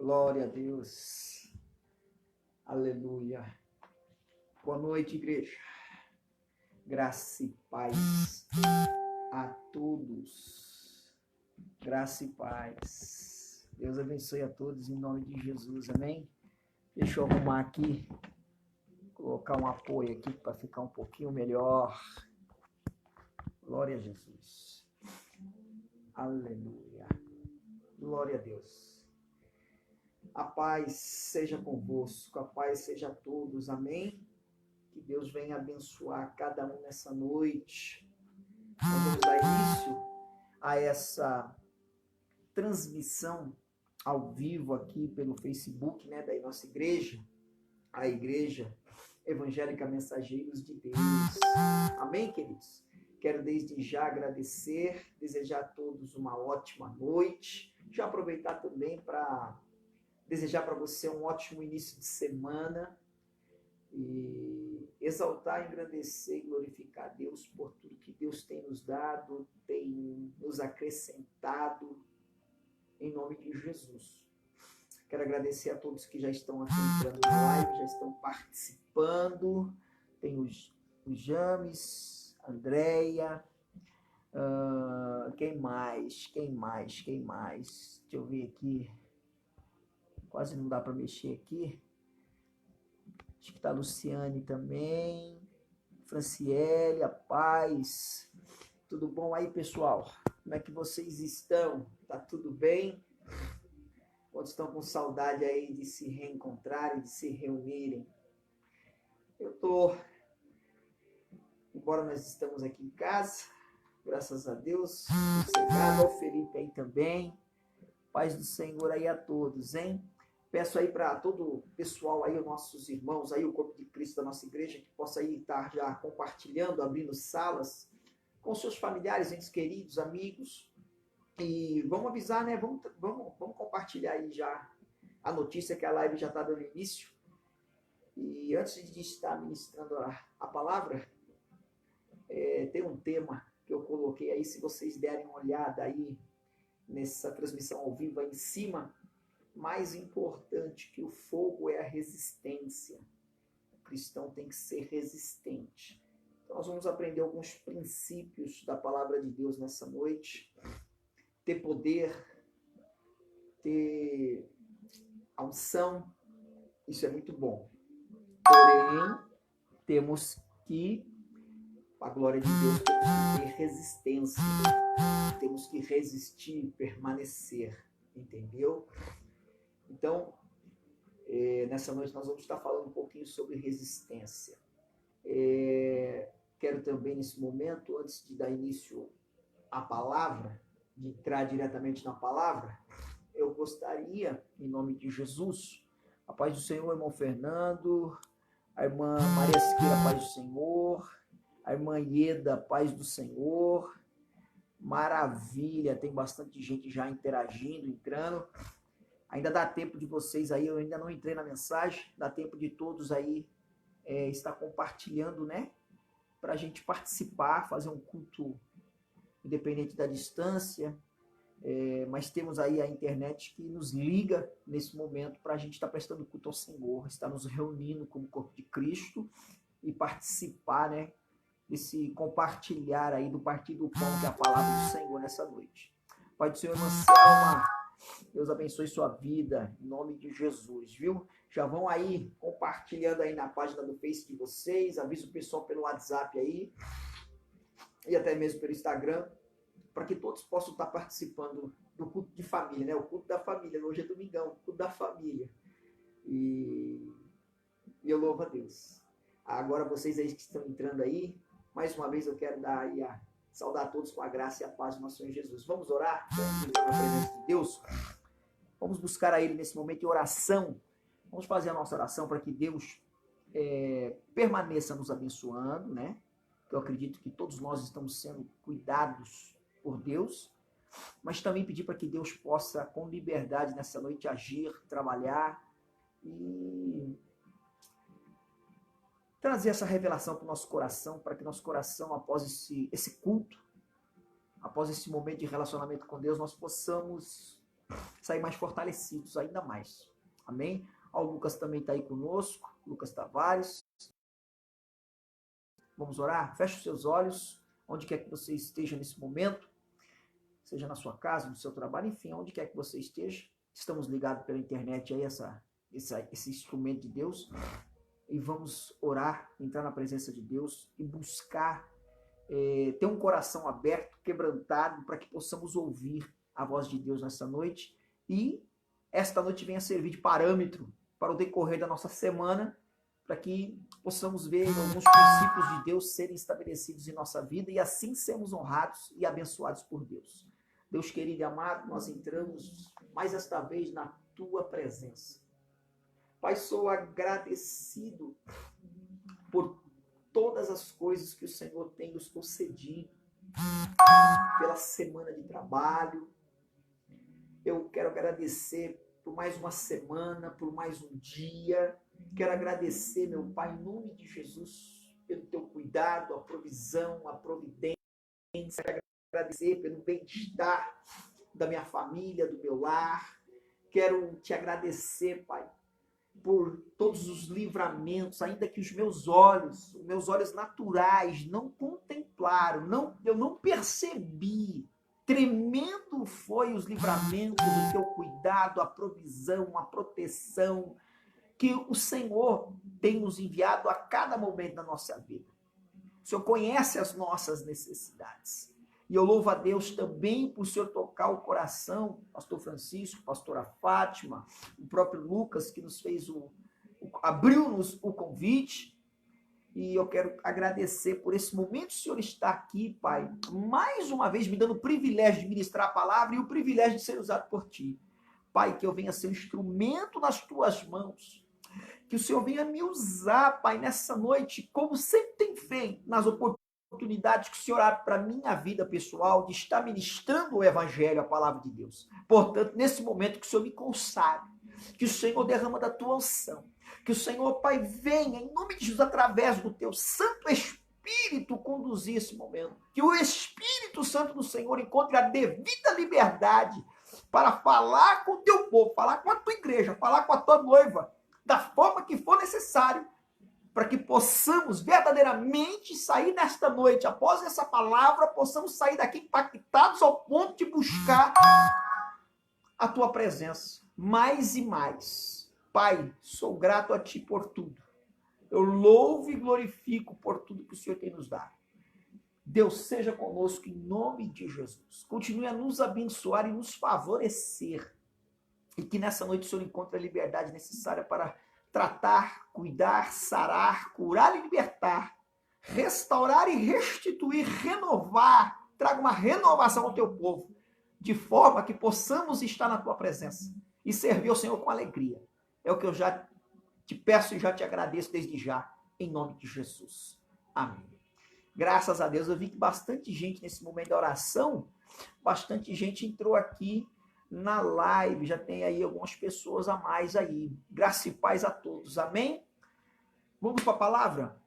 Glória a Deus. Aleluia. Boa noite, igreja. Graça e paz a todos. Graça e paz. Deus abençoe a todos em nome de Jesus. Amém? Deixa eu arrumar aqui, colocar um apoio aqui para ficar um pouquinho melhor. Glória a Jesus. Aleluia. Glória a Deus. A paz seja convosco, a paz seja a todos, amém? Que Deus venha abençoar cada um nessa noite. Nós vamos dar início a essa transmissão ao vivo aqui pelo Facebook, né, da nossa igreja, a Igreja Evangélica Mensageiros de Deus. Amém, queridos? Quero desde já agradecer, desejar a todos uma ótima noite. Já aproveitar também para desejar para você um ótimo início de semana e exaltar, engrandecer e glorificar a Deus por tudo que Deus tem nos dado, tem nos acrescentado, em nome de Jesus. Quero agradecer a todos que já estão aqui entrando na live, já estão participando. Tem o James, a Andréia, quem mais? Deixa eu ver aqui. Quase não dá para mexer aqui. Acho que está a Luciane também. Franciele, a paz. Tudo bom aí, pessoal? Como é que vocês estão? Tá tudo bem? Quantos estão com saudade aí de se reencontrarem, de se reunirem? Eu tô, embora nós estamos aqui em casa, graças a Deus, sossegado, ao Felipe aí também. Paz do Senhor aí a todos, hein? Peço aí para todo o pessoal aí, os nossos irmãos aí, o corpo de Cristo da nossa igreja, que possa aí estar já compartilhando, abrindo salas com seus familiares, entes queridos, amigos. E vamos avisar, né? Vamos compartilhar aí já a notícia que a live já está dando início. E antes de estar ministrando a palavra, tem um tema que eu coloquei aí, se vocês derem uma olhada aí nessa transmissão ao vivo aí em cima. Mais importante que o fogo é a resistência. O cristão tem que ser resistente. Então nós vamos aprender alguns princípios da palavra de Deus nessa noite. Ter poder, ter a unção, isso é muito bom. Porém, temos que, a glória de Deus, temos que ter resistência. Temos que resistir, permanecer. Entendeu? Então, nessa noite nós vamos estar falando um pouquinho sobre resistência. Quero também, nesse momento, antes de dar início à palavra, de entrar diretamente na palavra, eu gostaria, em nome de Jesus, a paz do Senhor, irmão Fernando, a irmã Maria Siqueira, paz do Senhor, a irmã Ieda, paz do Senhor, maravilha, tem bastante gente já interagindo, entrando. Ainda dá tempo de vocês aí, eu ainda não entrei na mensagem, dá tempo de todos aí estar compartilhando, né? Para a gente participar, fazer um culto independente da distância, mas temos aí a internet que nos liga nesse momento para a gente estar prestando culto ao Senhor, estar nos reunindo como corpo de Cristo e participar, né? Desse compartilhar aí do partir do pão, que é a palavra do Senhor nessa noite. Pai do Senhor, irmã Selma, Deus abençoe sua vida, em nome de Jesus, viu? Já vão aí compartilhando aí na página do Face de vocês, avisa o pessoal pelo WhatsApp aí, e até mesmo pelo Instagram, para que todos possam estar participando do culto de família, né? O culto da família, hoje é domingão, o culto da família. E eu louvo a Deus. Agora vocês aí que estão entrando aí, mais uma vez eu quero dar aí saudar a todos com a graça e a paz do nosso Senhor Jesus. Vamos orar? Vamos entrar na presença de Deus? Vamos buscar a Ele nesse momento de oração. Vamos fazer a nossa oração para que Deus permaneça nos abençoando, né? Eu acredito que todos nós estamos sendo cuidados por Deus, mas também pedir para que Deus possa, com liberdade nessa noite, agir, trabalhar e trazer essa revelação para o nosso coração, para que nosso coração, após esse culto, após esse momento de relacionamento com Deus, nós possamos sair mais fortalecidos, ainda mais. Amém? Ó, o Lucas também está aí conosco, Lucas Tavares. Vamos orar? Feche os seus olhos, onde quer que você esteja nesse momento, seja na sua casa, no seu trabalho, enfim, onde quer que você esteja. Estamos ligados pela internet aí, esse instrumento de Deus, e vamos orar, entrar na presença de Deus e buscar ter um coração aberto, quebrantado, para que possamos ouvir a voz de Deus nessa noite, e esta noite venha servir de parâmetro para o decorrer da nossa semana, para que possamos ver alguns princípios de Deus serem estabelecidos em nossa vida e assim sermos honrados e abençoados por Deus. Deus querido e amado, nós entramos mais esta vez na tua presença. Pai, sou agradecido por todas as coisas que o Senhor tem nos concedido, pela semana de trabalho. Eu quero agradecer por mais uma semana, por mais um dia. Quero agradecer, meu Pai, em nome de Jesus, pelo teu cuidado, a provisão, a providência. Quero agradecer pelo bem-estar da minha família, do meu lar. Quero te agradecer, Pai, por todos os livramentos, ainda que os meus olhos naturais não contemplaram, eu não percebi. Tremendo foi os livramentos, o teu cuidado, a provisão, a proteção que o Senhor tem nos enviado a cada momento da nossa vida. O Senhor conhece as nossas necessidades. E eu louvo a Deus também por o Senhor tocar o coração, pastor Francisco, pastora Fátima, o próprio Lucas, que nos fez abriu-nos o convite. E eu quero agradecer por esse momento o Senhor estar aqui, Pai, mais uma vez me dando o privilégio de ministrar a palavra e o privilégio de ser usado por Ti. Pai, que eu venha ser um instrumento nas Tuas mãos. Que o Senhor venha me usar, Pai, nessa noite, como sempre tem feito, nas oportunidades que o Senhor abre para a minha vida pessoal, de estar ministrando o Evangelho, a palavra de Deus. Portanto, nesse momento que o Senhor me consagre, que o Senhor derrama da Tua unção, que o Senhor, Pai, venha, em nome de Jesus, através do Teu Santo Espírito, conduzir esse momento. Que o Espírito Santo do Senhor encontre a devida liberdade para falar com o Teu povo, falar com a Tua igreja, falar com a Tua noiva, da forma que for necessário, para que possamos verdadeiramente sair nesta noite, após essa palavra, possamos sair daqui impactados ao ponto de buscar a Tua presença, mais e mais. Pai, sou grato a Ti por tudo. Eu louvo e glorifico por tudo que o Senhor tem nos dado. Deus seja conosco em nome de Jesus. Continue a nos abençoar e nos favorecer. E que nessa noite o Senhor encontre a liberdade necessária para tratar, cuidar, sarar, curar e libertar, restaurar e restituir, renovar. Traga uma renovação ao Teu povo, de forma que possamos estar na Tua presença e servir ao Senhor com alegria. É o que eu já te peço e já te agradeço desde já, em nome de Jesus. Amém. Graças a Deus, eu vi que bastante gente nesse momento da oração, bastante gente entrou aqui na live, já tem aí algumas pessoas a mais aí. Graça e paz a todos, amém? Vamos para a palavra?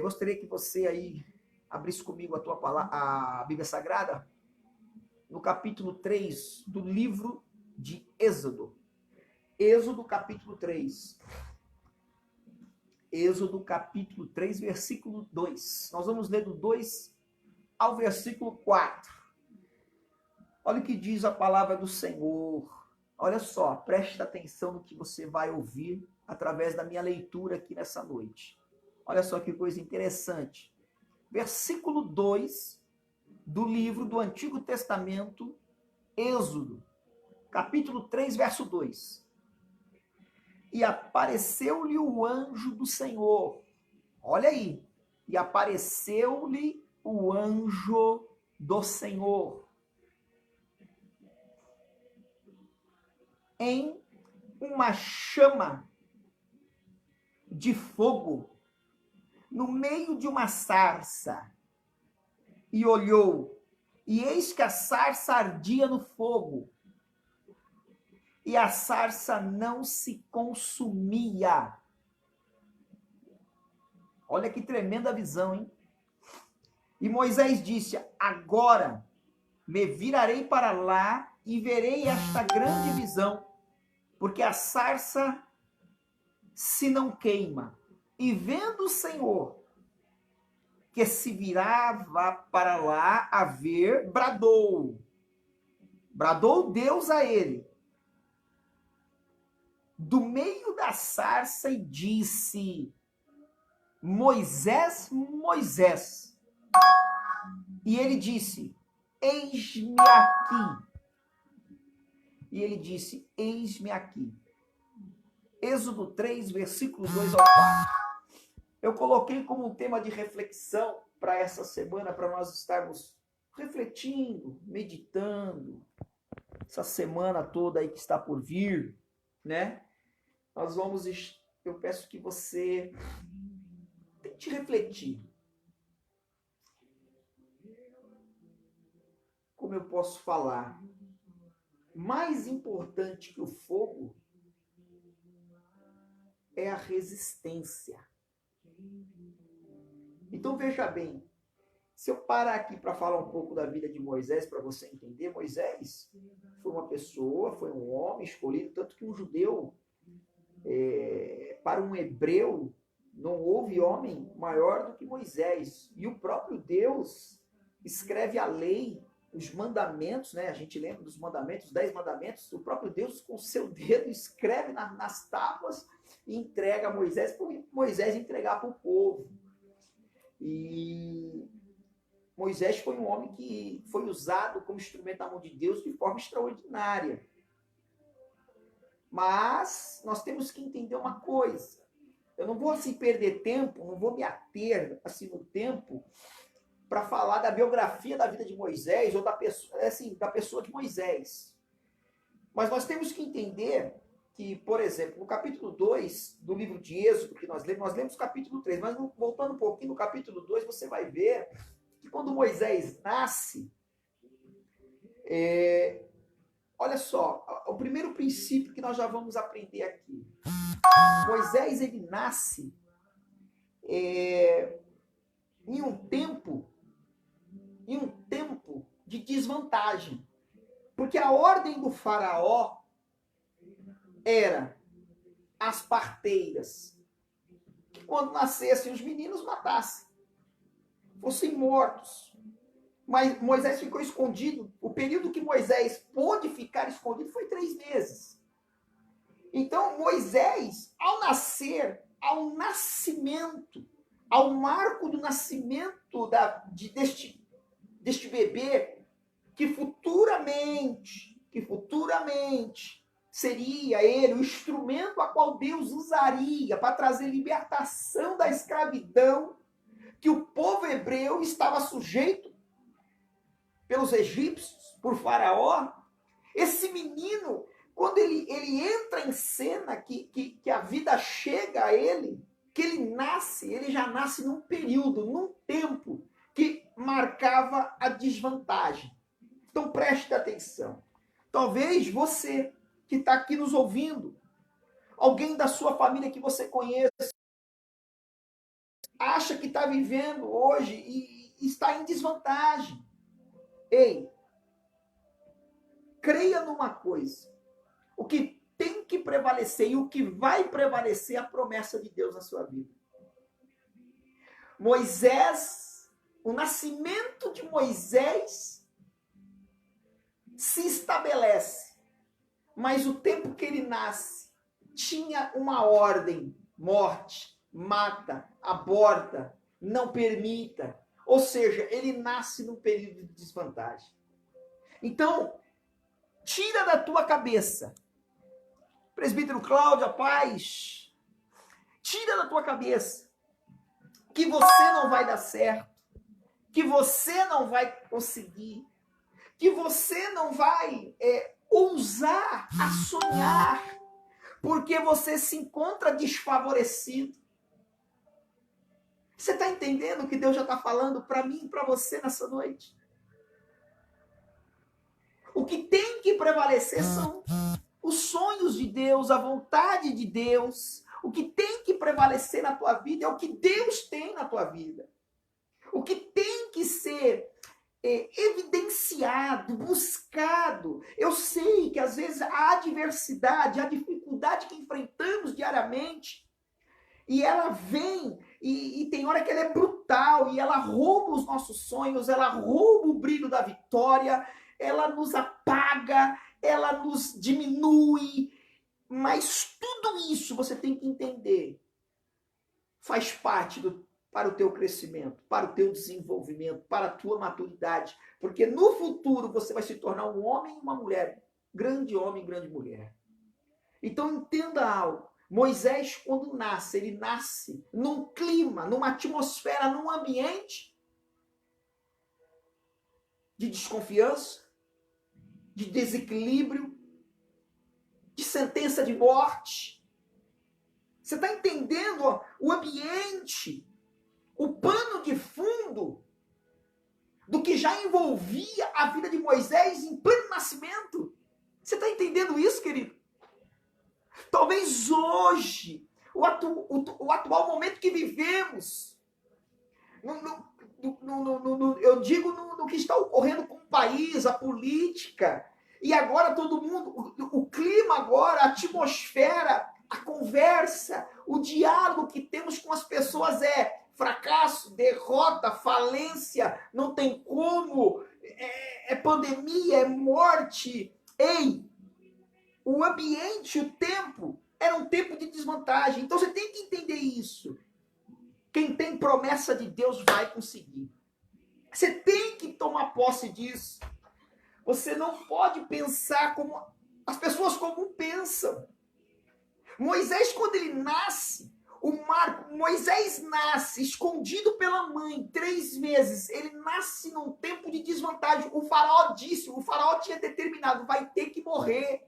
Gostaria que você aí abrisse comigo a Bíblia Sagrada, no capítulo 3 do livro de Êxodo. Êxodo capítulo 3. Êxodo capítulo 3, versículo 2. Nós vamos ler do 2 ao versículo 4. Olha o que diz a palavra do Senhor. Olha só, preste atenção no que você vai ouvir através da minha leitura aqui nessa noite. Olha só que coisa interessante. Versículo 2 do livro do Antigo Testamento, Êxodo, capítulo 3, verso 2. E apareceu-lhe o anjo do Senhor. Olha aí. E apareceu-lhe o anjo do Senhor em uma chama de fogo no meio de uma sarça. E olhou, e eis que a sarça ardia no fogo, e a sarça não se consumia. Olha que tremenda visão, hein? E Moisés disse: agora me virarei para lá e verei esta grande visão, porque a sarça se não queima. E vendo o Senhor que se virava para lá a ver, bradou Deus a ele, do meio da sarça, e disse: Moisés, Moisés. E ele disse: Eis-me aqui. E ele disse: Eis-me aqui. Êxodo 3, versículos 2 ao 4. Eu coloquei como um tema de reflexão para essa semana, para nós estarmos refletindo, meditando, essa semana toda aí que está por vir, né? Nós vamos, eu peço que você tente refletir. Como eu posso falar? Mais importante que o fogo é a resistência. Então veja bem, se eu parar aqui para falar um pouco da vida de Moisés, para você entender, Moisés foi uma pessoa, foi um homem escolhido, tanto que um judeu, para um hebreu, não houve homem maior do que Moisés. E o próprio Deus escreve a lei, os mandamentos, né? A gente lembra dos mandamentos, os 10 mandamentos, o próprio Deus com o seu dedo escreve nas tábuas e entrega a Moisés, para Moisés entregar para o povo. E Moisés foi um homem que foi usado como instrumento da mão de Deus de forma extraordinária. Mas nós temos que entender uma coisa. Eu não vou assim perder tempo, não vou me ater assim no tempo para falar da biografia da vida de Moisés ou da pessoa de Moisés. Mas nós temos que entender que, por exemplo, no capítulo 2 do livro de Êxodo, que nós lemos o capítulo 3, mas voltando um pouquinho no capítulo 2, você vai ver que quando Moisés nasce, olha só, o primeiro princípio que nós já vamos aprender aqui. Moisés, ele nasce em um tempo de desvantagem. Porque a ordem do faraó era as parteiras, que quando nascessem os meninos, matassem, fossem mortos. Mas Moisés ficou escondido. O período que Moisés pôde ficar escondido foi 3 meses. Então, Moisés, ao nascer, ao nascimento, ao marco do nascimento deste bebê, que futuramente seria ele o instrumento a qual Deus usaria para trazer libertação da escravidão que o povo hebreu estava sujeito pelos egípcios, por Faraó. Esse menino, quando ele entra em cena, que a vida chega a ele, que ele já nasce num período, num tempo que marcava a desvantagem. Então preste atenção. Talvez você que está aqui nos ouvindo, alguém da sua família que você conhece, acha que está vivendo hoje e está em desvantagem. Ei, creia numa coisa. O que tem que prevalecer e o que vai prevalecer é a promessa de Deus na sua vida. Moisés, o nascimento de Moisés se estabelece, mas o tempo que ele nasce tinha uma ordem: morte, mata, aborta, não permita. Ou seja, ele nasce num período de desvantagem. Então, tira da tua cabeça, presbítero Cláudio, paz, tira da tua cabeça que você não vai dar certo, que você não vai conseguir, que você não vai ousar a sonhar, porque você se encontra desfavorecido. Você está entendendo o que Deus já está falando para mim e para você nessa noite? O que tem que prevalecer são os sonhos de Deus, a vontade de Deus. O que tem que prevalecer na tua vida é o que Deus tem na tua vida. O que tem que ser evidenciado, buscado. Eu sei que às vezes a adversidade, a dificuldade que enfrentamos diariamente, e ela vem, e tem hora que ela é brutal, e ela rouba os nossos sonhos, ela rouba o brilho da vitória, ela nos apaga, ela nos diminui, mas tudo isso você tem que entender. Faz parte para o teu crescimento, para o teu desenvolvimento, para a tua maturidade. Porque no futuro você vai se tornar um homem e uma mulher. Grande homem e grande mulher. Então entenda algo. Moisés, quando nasce, ele nasce num clima, numa atmosfera, num ambiente de desconfiança, de desequilíbrio, de sentença de morte. Você está entendendo, ó, o ambiente, o pano de fundo do que já envolvia a vida de Moisés em pleno nascimento? Você está entendendo isso, querido? Talvez hoje, o atual momento que vivemos, eu digo no que está ocorrendo com o país, a política, e agora todo mundo, o clima agora, a atmosfera, a conversa, o diálogo que temos com as pessoas é fracasso, derrota, falência, não tem como, é pandemia, é morte. Ei, o ambiente, o tempo, era um tempo de desvantagem. Então você tem que entender isso. Quem tem promessa de Deus vai conseguir. Você tem que tomar posse disso. Você não pode pensar como as pessoas comum pensam. Moisés, quando ele nasce, Moisés nasce escondido pela mãe 3 meses. Ele nasce num tempo de desvantagem. O faraó tinha determinado, vai ter que morrer.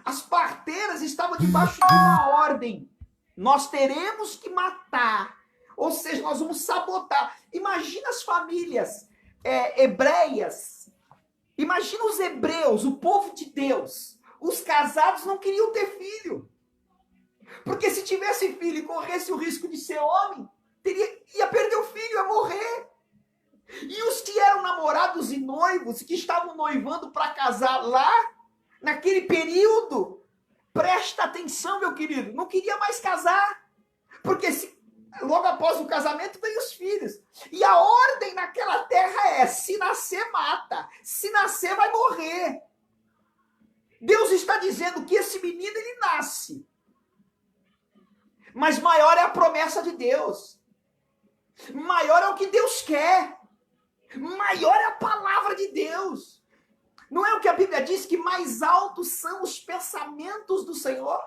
As parteiras estavam debaixo de uma ordem. Nós teremos que matar. Ou seja, nós vamos sabotar. Imagina as famílias hebreias. Imagina os hebreus, o povo de Deus. Os casados não queriam ter filho. Porque se tivesse filho e corresse o risco de ser homem, ia perder o filho, ia morrer. E os que eram namorados e noivos, que estavam noivando para casar lá, naquele período, presta atenção, meu querido, não queria mais casar. Porque logo após o casamento vem os filhos. E a ordem naquela terra é, se nascer, mata. Se nascer, vai morrer. Deus está dizendo que esse menino, ele nasce. Mas maior é a promessa de Deus. Maior é o que Deus quer. Maior é a palavra de Deus. Não é o que a Bíblia diz, que mais altos são os pensamentos do Senhor?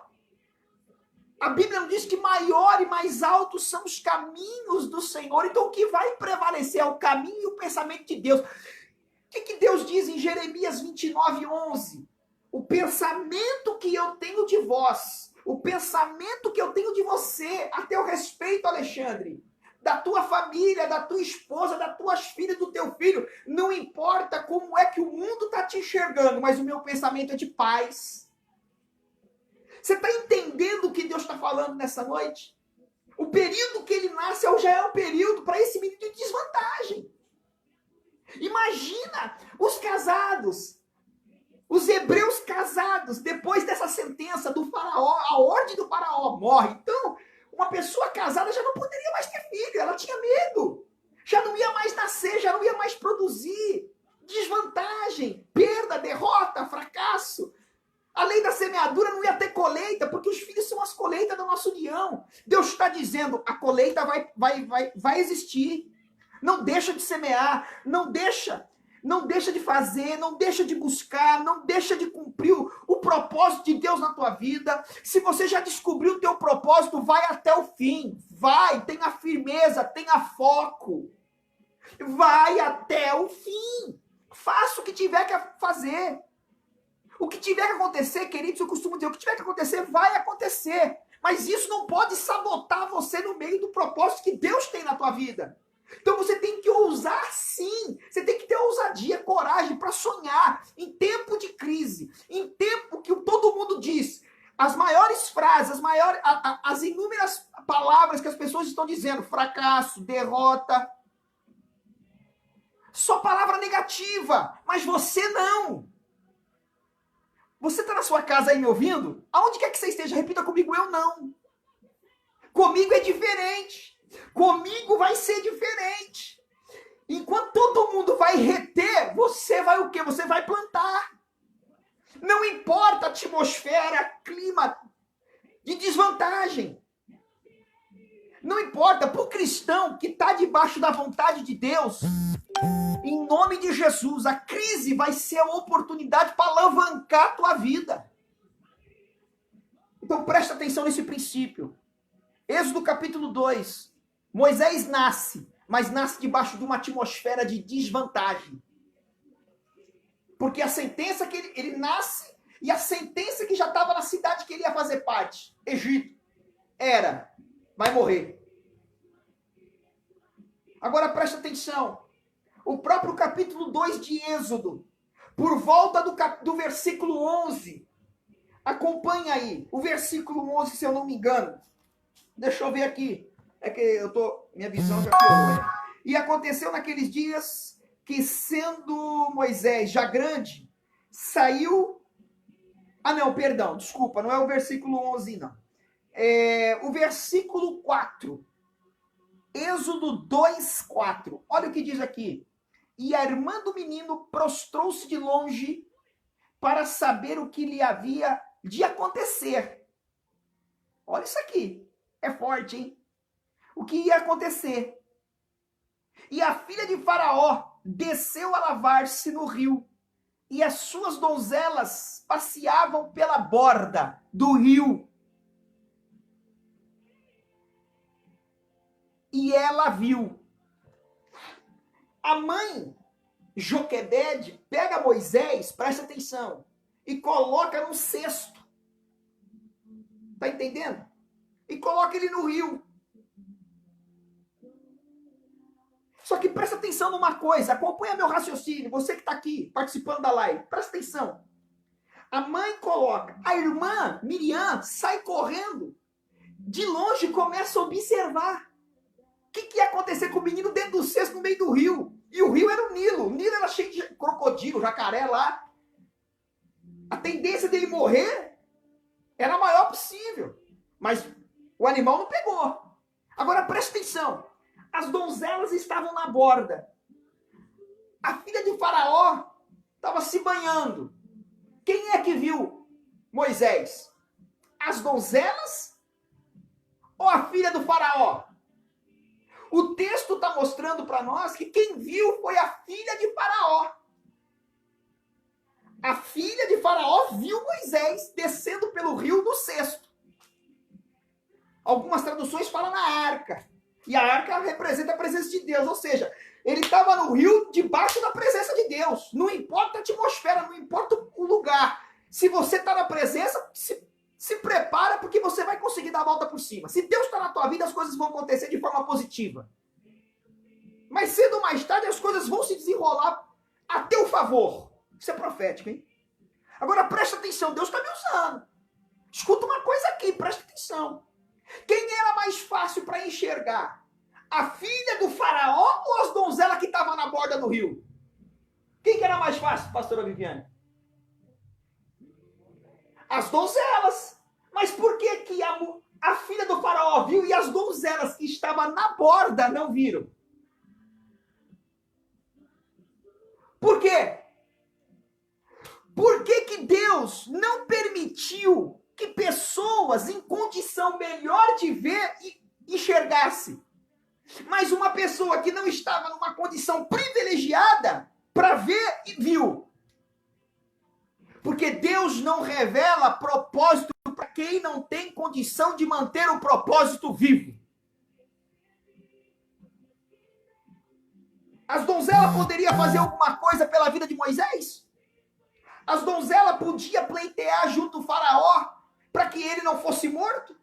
A Bíblia não diz que maior e mais altos são os caminhos do Senhor. Então o que vai prevalecer é o caminho e o pensamento de Deus. O que Deus diz em Jeremias 29:11? O pensamento que eu tenho de vós, o pensamento que eu tenho de você, a teu respeito, Alexandre, da tua família, da tua esposa, das tuas filhas, do teu filho, não importa como é que o mundo está te enxergando, mas o meu pensamento é de paz. Você está entendendo o que Deus está falando nessa noite? O período que ele nasce já é um período para esse menino de desvantagem. Imagina os casados, os hebreus casados, depois dessa sentença do faraó, a ordem do faraó morre. Então, uma pessoa casada já não poderia mais ter filho, ela tinha medo. Já não ia mais nascer, já não ia mais produzir. Desvantagem, perda, derrota, fracasso. A lei da semeadura não ia ter colheita, porque os filhos são as colheitas da nossa união. Deus está dizendo, a colheita vai existir. Não deixa de semear, não deixa de fazer, não deixa de buscar, não deixa de cumprir o propósito de Deus na tua vida. Se você já descobriu o teu propósito, vai até o fim. Vai, tenha firmeza, tenha foco. Vai até o fim. Faça o que tiver que fazer. O que tiver que acontecer, queridos, eu costumo dizer, o que tiver que acontecer, vai acontecer. Mas isso não pode sabotar você no meio do propósito que Deus tem na tua vida. Então você tem que ousar sim, você tem que ter ousadia, coragem para sonhar em tempo de crise, em tempo que todo mundo diz, as maiores frases, as inúmeras palavras que as pessoas estão dizendo, fracasso, derrota. Só palavra negativa, mas você não. Você está na sua casa aí me ouvindo? Aonde quer que você esteja, repita comigo, eu não. Comigo é diferente. Comigo vai ser diferente. Enquanto todo mundo vai reter, você vai o quê? Você vai plantar. Não importa a atmosfera, clima de desvantagem. Não importa, para o cristão que está debaixo da vontade de Deus, em nome de Jesus, a crise vai ser a oportunidade para alavancar a tua vida. Então presta atenção nesse princípio. Êxodo capítulo 2. Moisés nasce, mas nasce debaixo de uma atmosfera de desvantagem. Porque a sentença que ele nasce e a sentença que já estava na cidade que ele ia fazer parte, Egito, era: vai morrer. Agora presta atenção. O próprio capítulo 2 de Êxodo, por volta do versículo 11, acompanha aí, o versículo 11, se eu não me engano. Deixa eu ver aqui. É que minha visão já piorou. E aconteceu naqueles dias que, sendo Moisés já grande, saiu... Ah, não, perdão, desculpa, não é o versículo 11, não. É o versículo 4. Êxodo 2, 4. Olha o que diz aqui. E a irmã do menino prostrou-se de longe para saber o que lhe havia de acontecer. Olha isso aqui. É forte, hein? O que ia acontecer? E a filha de Faraó desceu a lavar-se no rio, e as suas donzelas passeavam pela borda do rio. E ela viu. A mãe, Joquebede, pega Moisés, presta atenção, e coloca num cesto. Tá entendendo? E coloca ele no rio. Só que presta atenção numa coisa, acompanha meu raciocínio, você que está aqui participando da live, presta atenção. A mãe coloca, a irmã, Miriam, sai correndo, de longe começa a observar. O que ia acontecer com o menino dentro do cesto no meio do rio? E o rio era o Nilo. O Nilo era cheio de crocodilo, jacaré lá. A tendência dele morrer era a maior possível. Mas o animal não pegou. Agora presta atenção. As donzelas estavam na borda. A filha de Faraó estava se banhando. Quem é que viu Moisés? As donzelas ou a filha do Faraó? O texto está mostrando para nós que quem viu foi a filha de Faraó. A filha de Faraó viu Moisés descendo pelo rio no cesto. Algumas traduções falam na arca. E a arca representa a presença de Deus. Ou seja, ele estava no rio debaixo da presença de Deus. Não importa a atmosfera, não importa o lugar. Se você está na presença, se prepara porque você vai conseguir dar a volta por cima. Se Deus está na tua vida, as coisas vão acontecer de forma positiva. Mas cedo ou mais tarde, as coisas vão se desenrolar a teu favor. Isso é profético, hein? Agora presta atenção, Deus está me usando. Escuta uma coisa aqui, presta atenção. Quem era mais fácil para enxergar? A filha do Faraó ou as donzelas que estavam na borda do rio? Quem que era mais fácil, pastora Viviane? As donzelas. Mas por que a filha do Faraó viu e as donzelas que estavam na borda não viram? Por quê? Por que Deus não permitiu que pessoas em condição melhor de ver enxergasse? Mas uma pessoa que não estava numa condição privilegiada para ver e viu. Porque Deus não revela propósito para quem não tem condição de manter o propósito vivo. As donzelas poderiam fazer alguma coisa pela vida de Moisés? As donzelas podiam pleitear junto ao Faraó para que ele não fosse morto?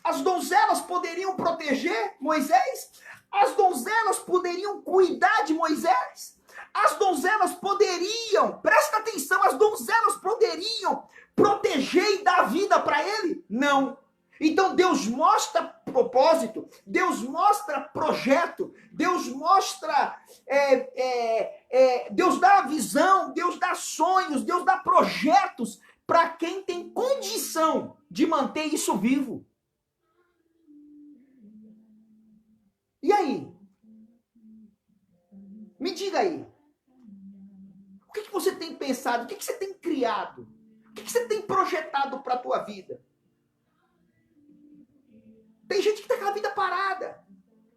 As donzelas poderiam proteger Moisés? As donzelas poderiam cuidar de Moisés? As donzelas poderiam, presta atenção, as donzelas poderiam proteger e dar vida para ele? Não. Então Deus mostra propósito, Deus mostra projeto, Deus mostra projetos para quem tem condição de manter isso vivo. E aí? Me diga aí. O que você tem pensado? O que você tem criado? O que você tem projetado para a tua vida? Tem gente que está com a vida parada.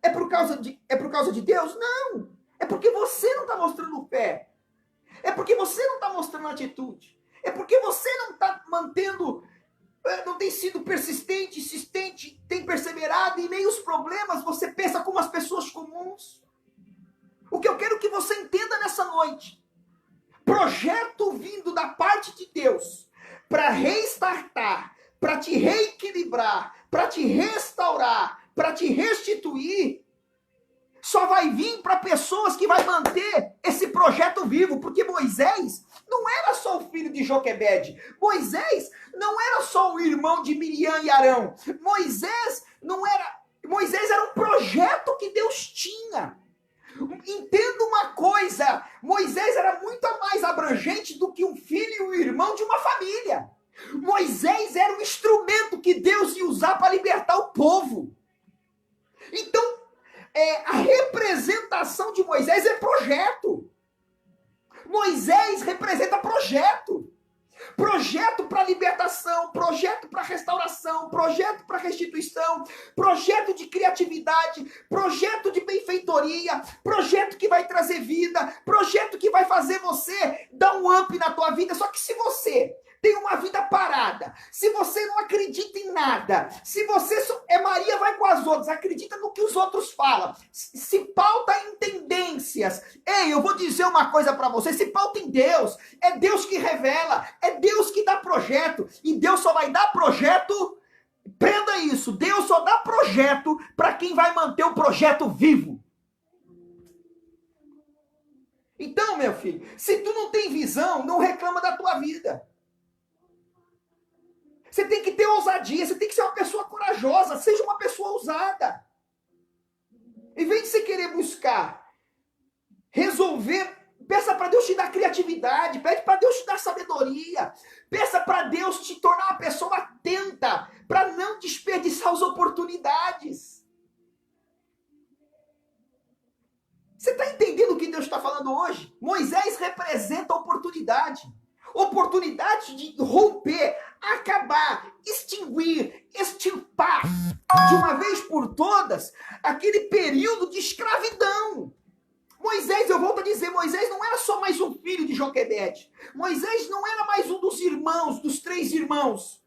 É por causa de Deus? Não. É porque você não está mostrando fé. É porque você não está mostrando atitude. É porque você não está mantendo, não tem sido persistente, insistente, tem perseverado em meio aos problemas, você pensa como as pessoas comuns. O que eu quero que você entenda nessa noite, projeto vindo da parte de Deus, para restartar, para te reequilibrar, para te restaurar, para te restituir, só vai vir para pessoas que vai manter esse projeto vivo, porque Moisés não era só o filho de Joquebede, Moisés não era só o irmão de Miriam e Arão, Moisés era um projeto que Deus tinha. Entenda uma coisa, Moisés era muito mais abrangente do que um filho e um irmão de uma família. Moisés era um instrumento que Deus ia usar para libertar o povo. Então, a representação de Moisés é projeto. Moisés representa projeto. Projeto para libertação, projeto para restauração, projeto para restituição, projeto de criatividade, projeto de benfeitoria, projeto que vai trazer vida, projeto que vai fazer você dar um up na tua vida. Só que se você tem uma vida parada, se você não acredita em nada, se você Maria vai com as outras, acredita no que os outros falam, se pauta em tendências. Ei, eu vou dizer uma coisa para você, se pauta em Deus, é Deus que revela, é Deus que dá projeto, e Deus só vai dar projeto, prenda isso, Deus só dá projeto para quem vai manter o projeto vivo. Então, meu filho, se tu não tem visão, não reclama da tua vida. Você tem que ter ousadia, você tem que ser uma pessoa corajosa, seja uma pessoa ousada. Em vez de você querer buscar resolver, peça para Deus te dar criatividade, pede para Deus te dar sabedoria, peça para Deus te tornar uma pessoa atenta, para não desperdiçar as oportunidades. Você está entendendo o que Deus está falando hoje? Moisés representa a oportunidade. Oportunidade de romper, acabar, extinguir, extirpar de uma vez por todas aquele período de escravidão. Moisés, eu volto a dizer, Moisés não era só mais um filho de Joquebede. Moisés não era mais um dos irmãos, dos 3 irmãos.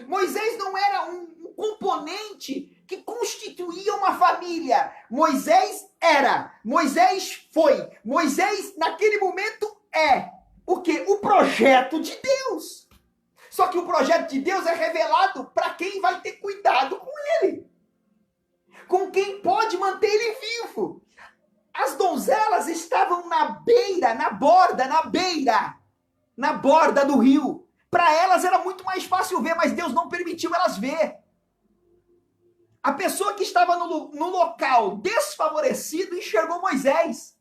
Moisés não era um componente que constituía uma família. Moisés era, Moisés foi, Moisés naquele momento é. O quê? O projeto de Deus. Só que o projeto de Deus é revelado para quem vai ter cuidado com ele. Com quem pode manter ele vivo. As donzelas estavam na beira, na borda do rio. Para elas era muito mais fácil ver, mas Deus não permitiu elas ver. A pessoa que estava no local desfavorecido enxergou Moisés.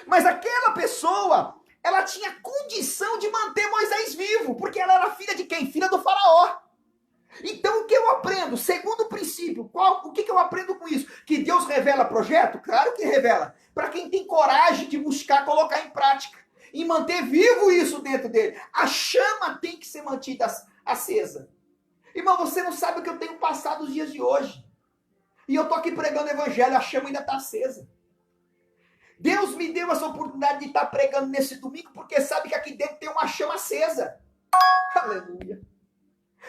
Mas aquela pessoa, ela tinha condição de manter Moisés vivo, porque ela era filha de quem? Filha do faraó. Então o que eu aprendo? Segundo princípio, o que eu aprendo com isso? Que Deus revela projeto? Claro que revela. Para quem tem coragem de buscar, colocar em prática. E manter vivo isso dentro dele. A chama tem que ser mantida acesa. Irmão, você não sabe o que eu tenho passado os dias de hoje. E eu tô aqui pregando o evangelho, a chama ainda está acesa. Deus me deu essa oportunidade de estar pregando nesse domingo, porque sabe que aqui dentro tem uma chama acesa. Aleluia.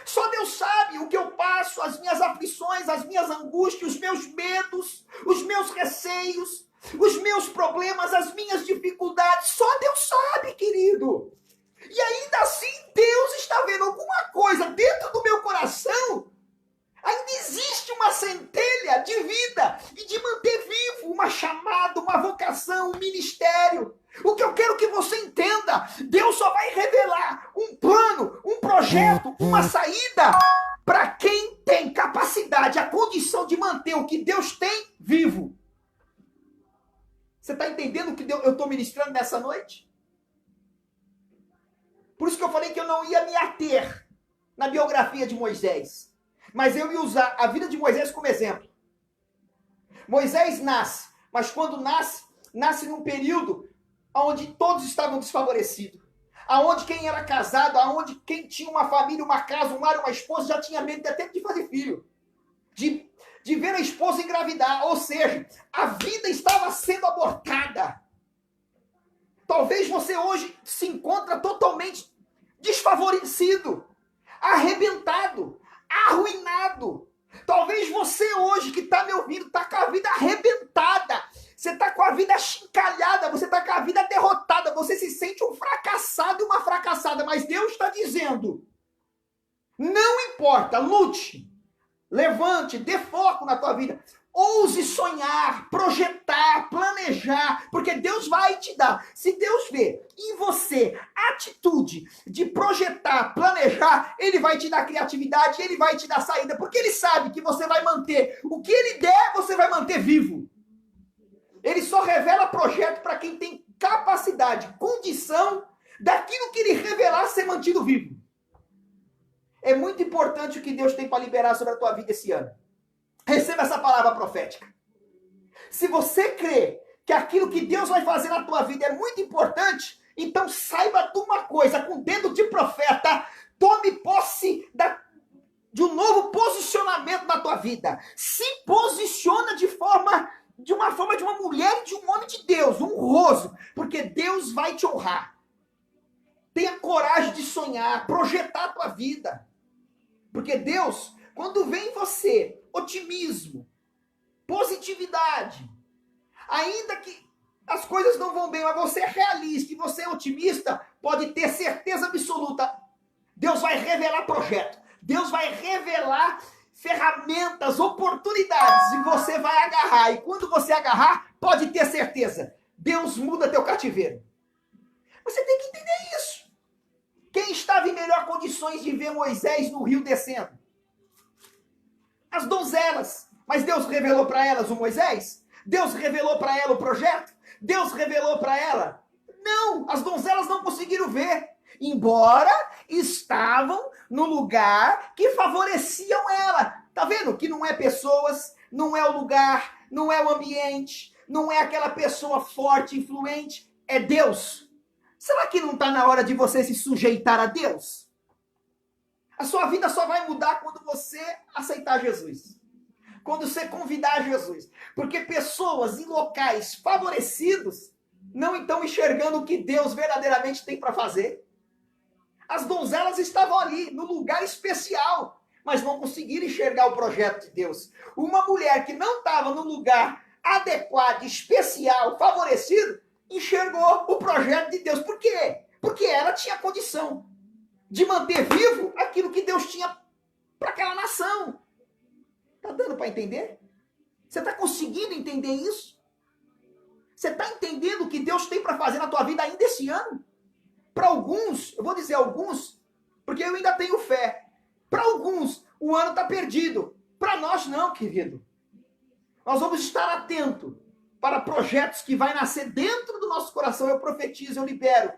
Só Deus sabe o que eu passo, as minhas aflições, as minhas angústias, os meus medos, os meus receios, os meus problemas, as minhas dificuldades. Só Deus sabe, querido. E ainda assim, Deus está vendo alguma coisa dentro do meu coração. Ainda existe uma centelha de vida e de manter vivo uma chamada, uma vocação, um ministério. O que eu quero que você entenda, Deus só vai revelar um plano, um projeto, uma saída para quem tem capacidade, a condição de manter o que Deus tem vivo. Você está entendendo o que eu estou ministrando nessa noite? Por isso que eu falei que eu não ia me ater na biografia de Moisés. Mas eu ia usar a vida de Moisés como exemplo. Moisés nasce, mas quando nasce num período onde todos estavam desfavorecidos. Aonde quem era casado, aonde quem tinha uma família, uma casa, um lar, uma esposa, já tinha medo até de fazer filho. De ver a esposa engravidar. Ou seja, a vida estava sendo abortada. Talvez você hoje se encontra totalmente desfavorecido, arrebentado, arruinado. Talvez você hoje que está me ouvindo está com a vida arrebentada. Você está com a vida chincalhada, você está com a vida derrotada. Você se sente um fracassado e uma fracassada. Mas Deus está dizendo, não importa, lute, levante, dê foco na tua vida. Ouse sonhar, projetar, planejar, porque Deus vai te dar. Se Deus vê em você a atitude de projetar, planejar, Ele vai te dar criatividade, Ele vai te dar saída, porque Ele sabe que você vai manter o que Ele der, você vai manter vivo. Ele só revela projeto para quem tem capacidade, condição daquilo que Ele revelar ser mantido vivo. É muito importante o que Deus tem para liberar sobre a tua vida esse ano. Receba essa palavra profética. Se você crê que aquilo que Deus vai fazer na tua vida é muito importante, então saiba de uma coisa, com o dedo de profeta, tome posse de um novo posicionamento na tua vida. Se posiciona de uma forma de uma mulher e de um homem de Deus, honroso, porque Deus vai te honrar. Tenha coragem de sonhar, projetar a tua vida. Porque Deus, quando vem em você otimismo, positividade, ainda que as coisas não vão bem, mas você é realista e você é otimista, pode ter certeza absoluta, Deus vai revelar projeto, Deus vai revelar ferramentas, oportunidades, e você vai agarrar, e quando você agarrar, pode ter certeza, Deus muda teu cativeiro. Você tem que entender isso. Quem estava em melhor condições de ver Moisés no rio descendo? As donzelas. Mas Deus revelou para elas o Moisés? Deus revelou para ela o projeto? Deus revelou para ela? Não, as donzelas não conseguiram ver. Embora estavam no lugar que favoreciam ela. Tá vendo que não é pessoas, não é o lugar, não é o ambiente, não é aquela pessoa forte, influente, é Deus. Será que não está na hora de você se sujeitar a Deus? A sua vida só vai mudar quando você aceitar Jesus. Quando você convidar Jesus. Porque pessoas em locais favorecidos não estão enxergando o que Deus verdadeiramente tem para fazer. As donzelas estavam ali, no lugar especial, mas não conseguiram enxergar o projeto de Deus. Uma mulher que não estava no lugar adequado, especial, favorecido, enxergou o projeto de Deus. Por quê? Porque ela tinha condição de manter vivo aquilo que Deus tinha para aquela nação. Tá dando para entender? Você está conseguindo entender isso? Você está entendendo o que Deus tem para fazer na tua vida ainda esse ano? Para alguns, eu vou dizer alguns, porque eu ainda tenho fé. Para alguns, o ano está perdido. Para nós não, querido. Nós vamos estar atentos para projetos que vai nascer dentro do nosso coração. Eu profetizo, eu libero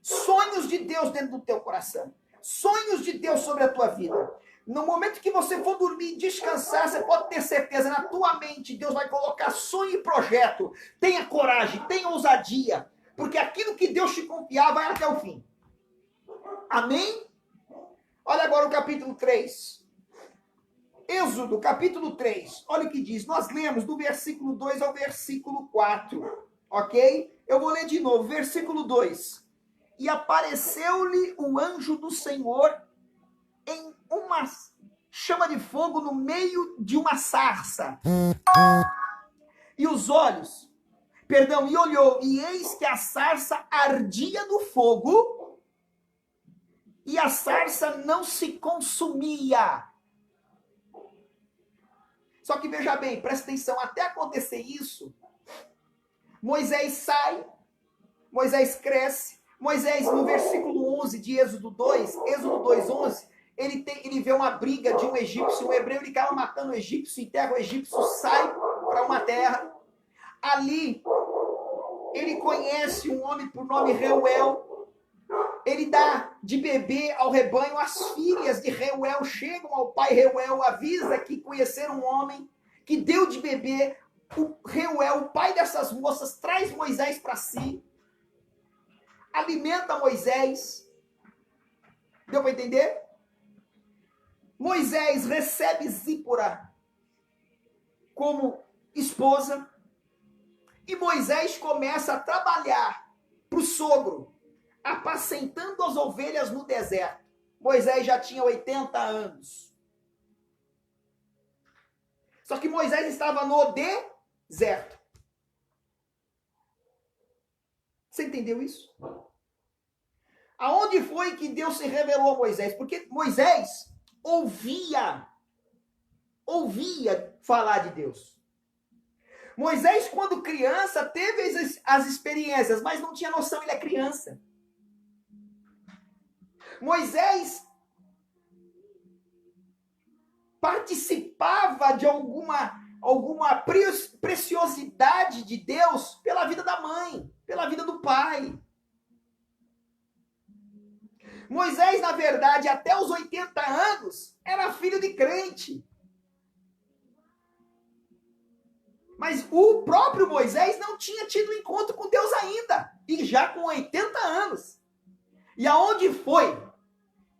sonhos de Deus dentro do teu coração. Sonhos de Deus sobre a tua vida. No momento que você for dormir e descansar, você pode ter certeza, na tua mente, Deus vai colocar sonho e projeto. Tenha coragem, tenha ousadia, porque aquilo que Deus te confiar vai até o fim. Amém? Olha agora o capítulo 3. Êxodo, capítulo 3. Olha o que diz. Nós lemos do versículo 2 ao versículo 4. Ok? Eu vou ler de novo. Versículo 2. E apareceu-lhe o anjo do Senhor em uma chama de fogo no meio de uma sarça. E olhou, e eis que a sarça ardia no fogo, e a sarça não se consumia. Só que veja bem, presta atenção, até acontecer isso, Moisés sai, Moisés cresce, Moisés, no versículo 11 de Êxodo 2, Êxodo 2:11, ele vê uma briga de um egípcio, um hebreu, ele acaba matando o egípcio, enterra o egípcio, sai para uma terra. Ali, ele conhece um homem por nome Reuel, ele dá de beber ao rebanho. As filhas de Reuel chegam ao pai Reuel, avisa que conheceram um homem que deu de beber. O Reuel, o pai dessas moças, traz Moisés para si, alimenta Moisés. Deu para entender? Moisés recebe Zípora como esposa e Moisés começa a trabalhar para o sogro, apacentando as ovelhas no deserto. Moisés já tinha 80 anos. Só que Moisés estava no deserto. Você entendeu isso? Aonde foi que Deus se revelou a Moisés? Porque Moisés ouvia falar de Deus. Moisés, quando criança, teve as experiências, mas não tinha noção, ele é criança. Moisés participava de alguma preciosidade de Deus pela vida da mãe, pela vida do pai. Moisés, na verdade, até os 80 anos, era filho de crente. Mas o próprio Moisés não tinha tido encontro com Deus ainda. E já com 80 anos. E aonde foi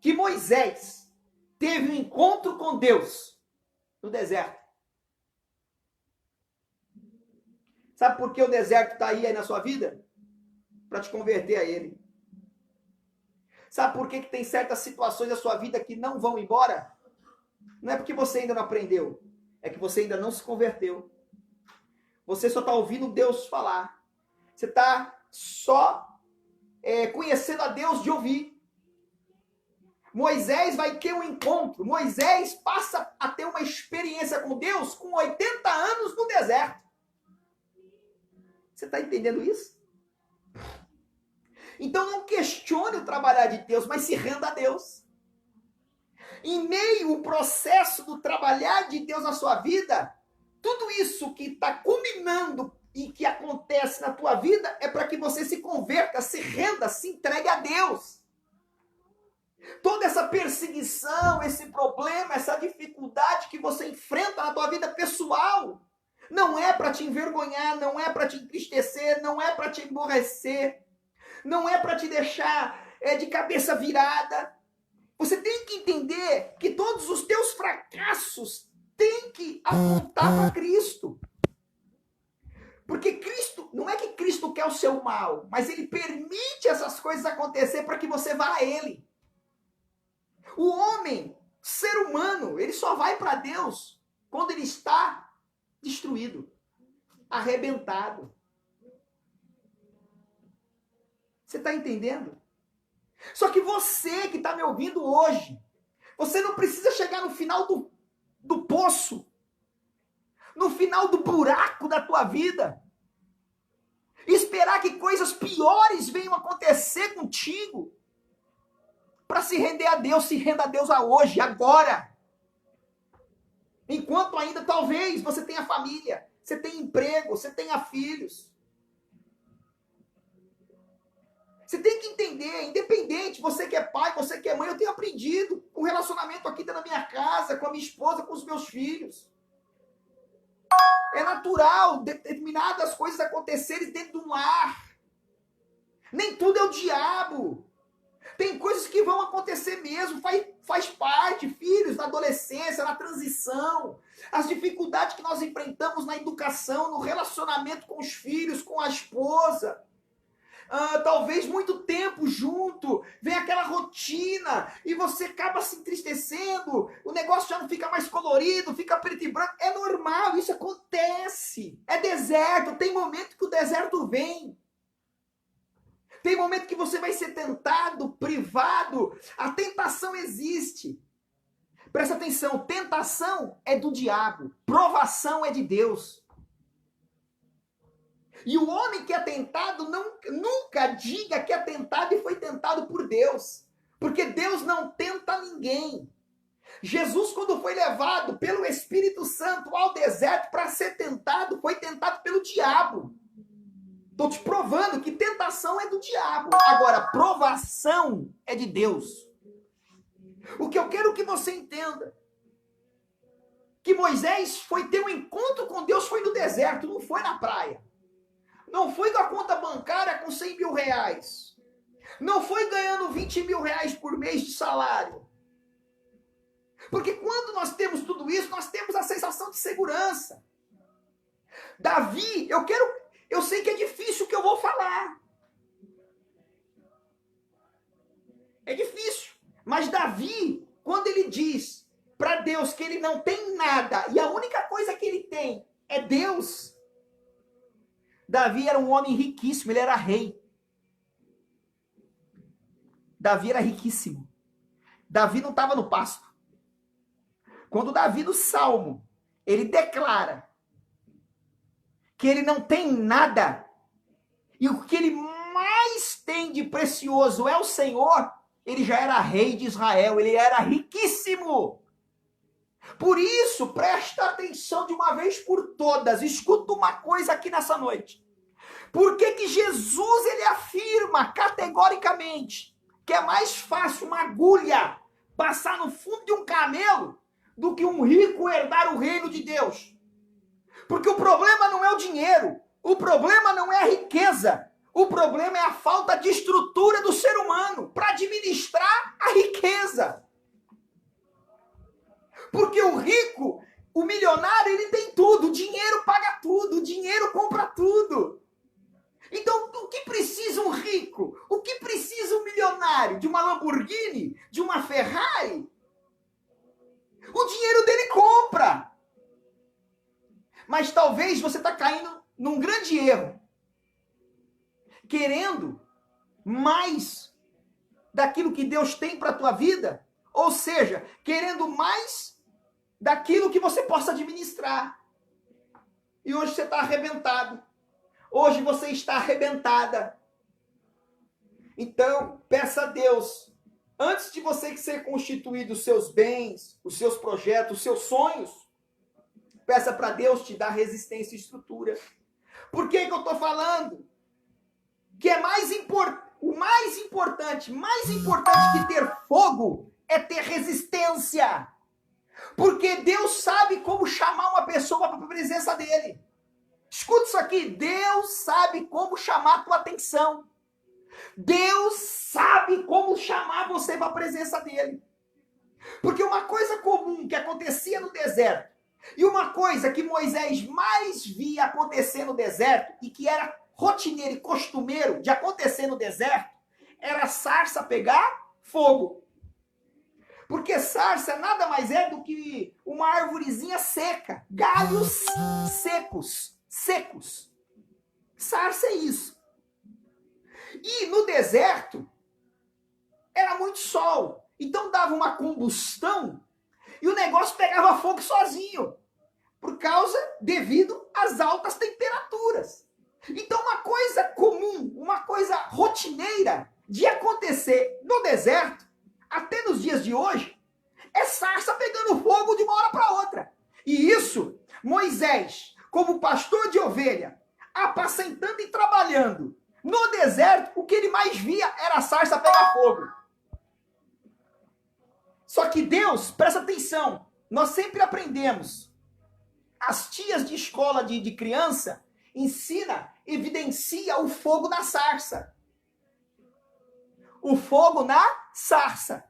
que Moisés teve um encontro com Deus? No deserto. Sabe por que o deserto está aí na sua vida? Para te converter a ele. Sabe por que tem certas situações da sua vida que não vão embora? Não é porque você ainda não aprendeu. É que você ainda não se converteu. Você só está ouvindo Deus falar. Você está só conhecendo a Deus de ouvir. Moisés vai ter um encontro. Moisés passa a ter uma experiência com Deus com 80 anos no deserto. Você está entendendo isso? Então não questione o trabalhar de Deus, mas se renda a Deus. Em meio ao processo do trabalhar de Deus na sua vida, tudo isso que está culminando e que acontece na tua vida é para que você se converta, se renda, se entregue a Deus. Toda essa perseguição, esse problema, essa dificuldade que você enfrenta na tua vida pessoal, não é para te envergonhar, não é para te entristecer, não é para te emborrecer, não é para te deixar de cabeça virada. Você tem que entender que todos os teus fracassos têm que apontar para Cristo. Porque Cristo, não é que Cristo quer o seu mal, mas Ele permite essas coisas acontecer para que você vá a Ele. O homem, ser humano, ele só vai para Deus quando ele está destruído, arrebentado. Você está entendendo? Só que você que está me ouvindo hoje, você não precisa chegar no final do poço, no final do buraco da tua vida, esperar que coisas piores venham acontecer contigo, para se render a Deus. Se renda a Deus hoje, agora. Enquanto ainda, talvez, você tenha família, você tenha emprego, você tenha filhos. Você tem que entender, independente, você que é pai, você que é mãe, eu tenho aprendido o relacionamento aqui dentro da minha casa, com a minha esposa, com os meus filhos. É natural determinadas coisas acontecerem dentro de um lar. Nem tudo é o diabo. Tem coisas que vão acontecer mesmo, faz parte, filhos, na adolescência, na transição, as dificuldades que nós enfrentamos na educação, no relacionamento com os filhos, com a esposa. Talvez muito tempo junto, vem aquela rotina e você acaba se entristecendo, o negócio já não fica mais colorido, fica preto e branco. É normal, isso acontece. É deserto, tem momento que o deserto vem. Tem momento que você vai ser tentado, privado. A tentação existe. Presta atenção, tentação é do diabo, provação é de Deus. E o homem que é tentado, nunca diga que é tentado e foi tentado por Deus. Porque Deus não tenta ninguém. Jesus, quando foi levado pelo Espírito Santo ao deserto para ser tentado, foi tentado pelo diabo. Estou te provando que tentação é do diabo. Agora, provação é de Deus. O que eu quero que você entenda, que Moisés foi ter um encontro com Deus, foi no deserto, não foi na praia. Não foi com a conta bancária com 100 mil reais. Não foi ganhando 20 mil reais por mês de salário. Porque quando nós temos tudo isso, nós temos a sensação de segurança. Davi, eu sei que é difícil o que eu vou falar. É difícil. Mas Davi, quando ele diz para Deus que ele não tem nada, e a única coisa que ele tem é Deus. Davi era um homem riquíssimo, ele era rei. Davi era riquíssimo. Davi não estava no pasto. Quando Davi, no Salmo, ele declara que ele não tem nada, e o que ele mais tem de precioso é o Senhor, ele já era rei de Israel, ele era riquíssimo. Por isso, presta atenção de uma vez por todas, escuta uma coisa aqui nessa noite. Por que que Jesus, ele afirma categoricamente que é mais fácil uma agulha passar no fundo de um camelo do que um rico herdar o reino de Deus? Porque o problema não é o dinheiro, o problema não é a riqueza, o problema é a falta de estrutura do ser humano para administrar a riqueza. Porque o rico, o milionário, ele tem tudo, o dinheiro paga tudo, o dinheiro compra tudo. Então, o que precisa um rico? O que precisa um milionário? De uma Lamborghini? De uma Ferrari? O dinheiro dele compra. Mas talvez você está caindo num grande erro. Querendo mais daquilo que Deus tem para a tua vida. Ou seja, querendo mais daquilo que você possa administrar. E hoje você está arrebentado. Hoje você está arrebentada. Então, peça a Deus, antes de você ser constituído os seus bens, os seus projetos, os seus sonhos, peça para Deus te dar resistência e estrutura. Por que que eu estou falando? Que é o mais importante que ter fogo é ter resistência. Porque Deus sabe como chamar uma pessoa para a presença dele. Escuta isso aqui, Deus sabe como chamar a tua atenção. Deus sabe como chamar você para a presença dele. Porque uma coisa comum que acontecia no deserto, e uma coisa que Moisés mais via acontecer no deserto, e que era rotineiro e costumeiro de acontecer no deserto, era a sarça pegar fogo. Porque sarça nada mais é do que uma arvorezinha seca, galhos secos. Sarça é isso. E no deserto era muito sol, então dava uma combustão e o negócio pegava fogo sozinho, devido às altas temperaturas. Então uma coisa comum, uma coisa rotineira de acontecer no deserto, até nos dias de hoje, é sarça pegando fogo de uma hora para outra. E isso, Moisés, como pastor de ovelha, apacentando e trabalhando no deserto, o que ele mais via era a sarça pegar fogo. Só que Deus, presta atenção, nós sempre aprendemos. As tias de escola de criança evidencia o fogo na sarça. O fogo na sarça.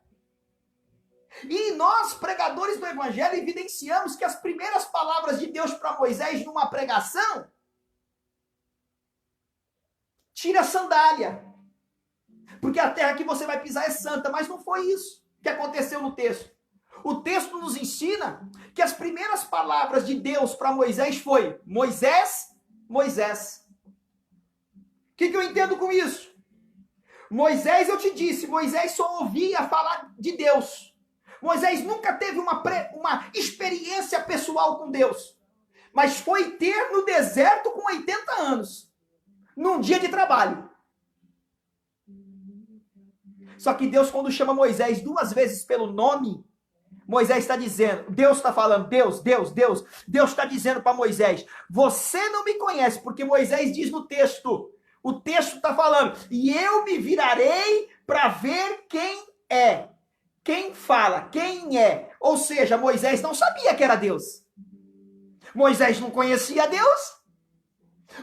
E nós, pregadores do Evangelho, evidenciamos que as primeiras palavras de Deus para Moisés numa pregação, tira a sandália, porque a terra que você vai pisar é santa, mas não foi isso que aconteceu no texto. O texto nos ensina que as primeiras palavras de Deus para Moisés foi: Moisés, Moisés. O que eu entendo com isso? Moisés, eu te disse, Moisés só ouvia falar de Deus. Moisés nunca teve uma experiência pessoal com Deus, mas foi ter no deserto com 80 anos, num dia de trabalho. Só que Deus, quando chama Moisés 2 vezes pelo nome, Moisés está dizendo, Deus está falando, Deus está dizendo para Moisés, você não me conhece, porque Moisés diz no texto, O texto está falando, e eu me virarei para ver quem é. Quem fala, quem é. Ou seja, Moisés não sabia que era Deus. Moisés não conhecia Deus.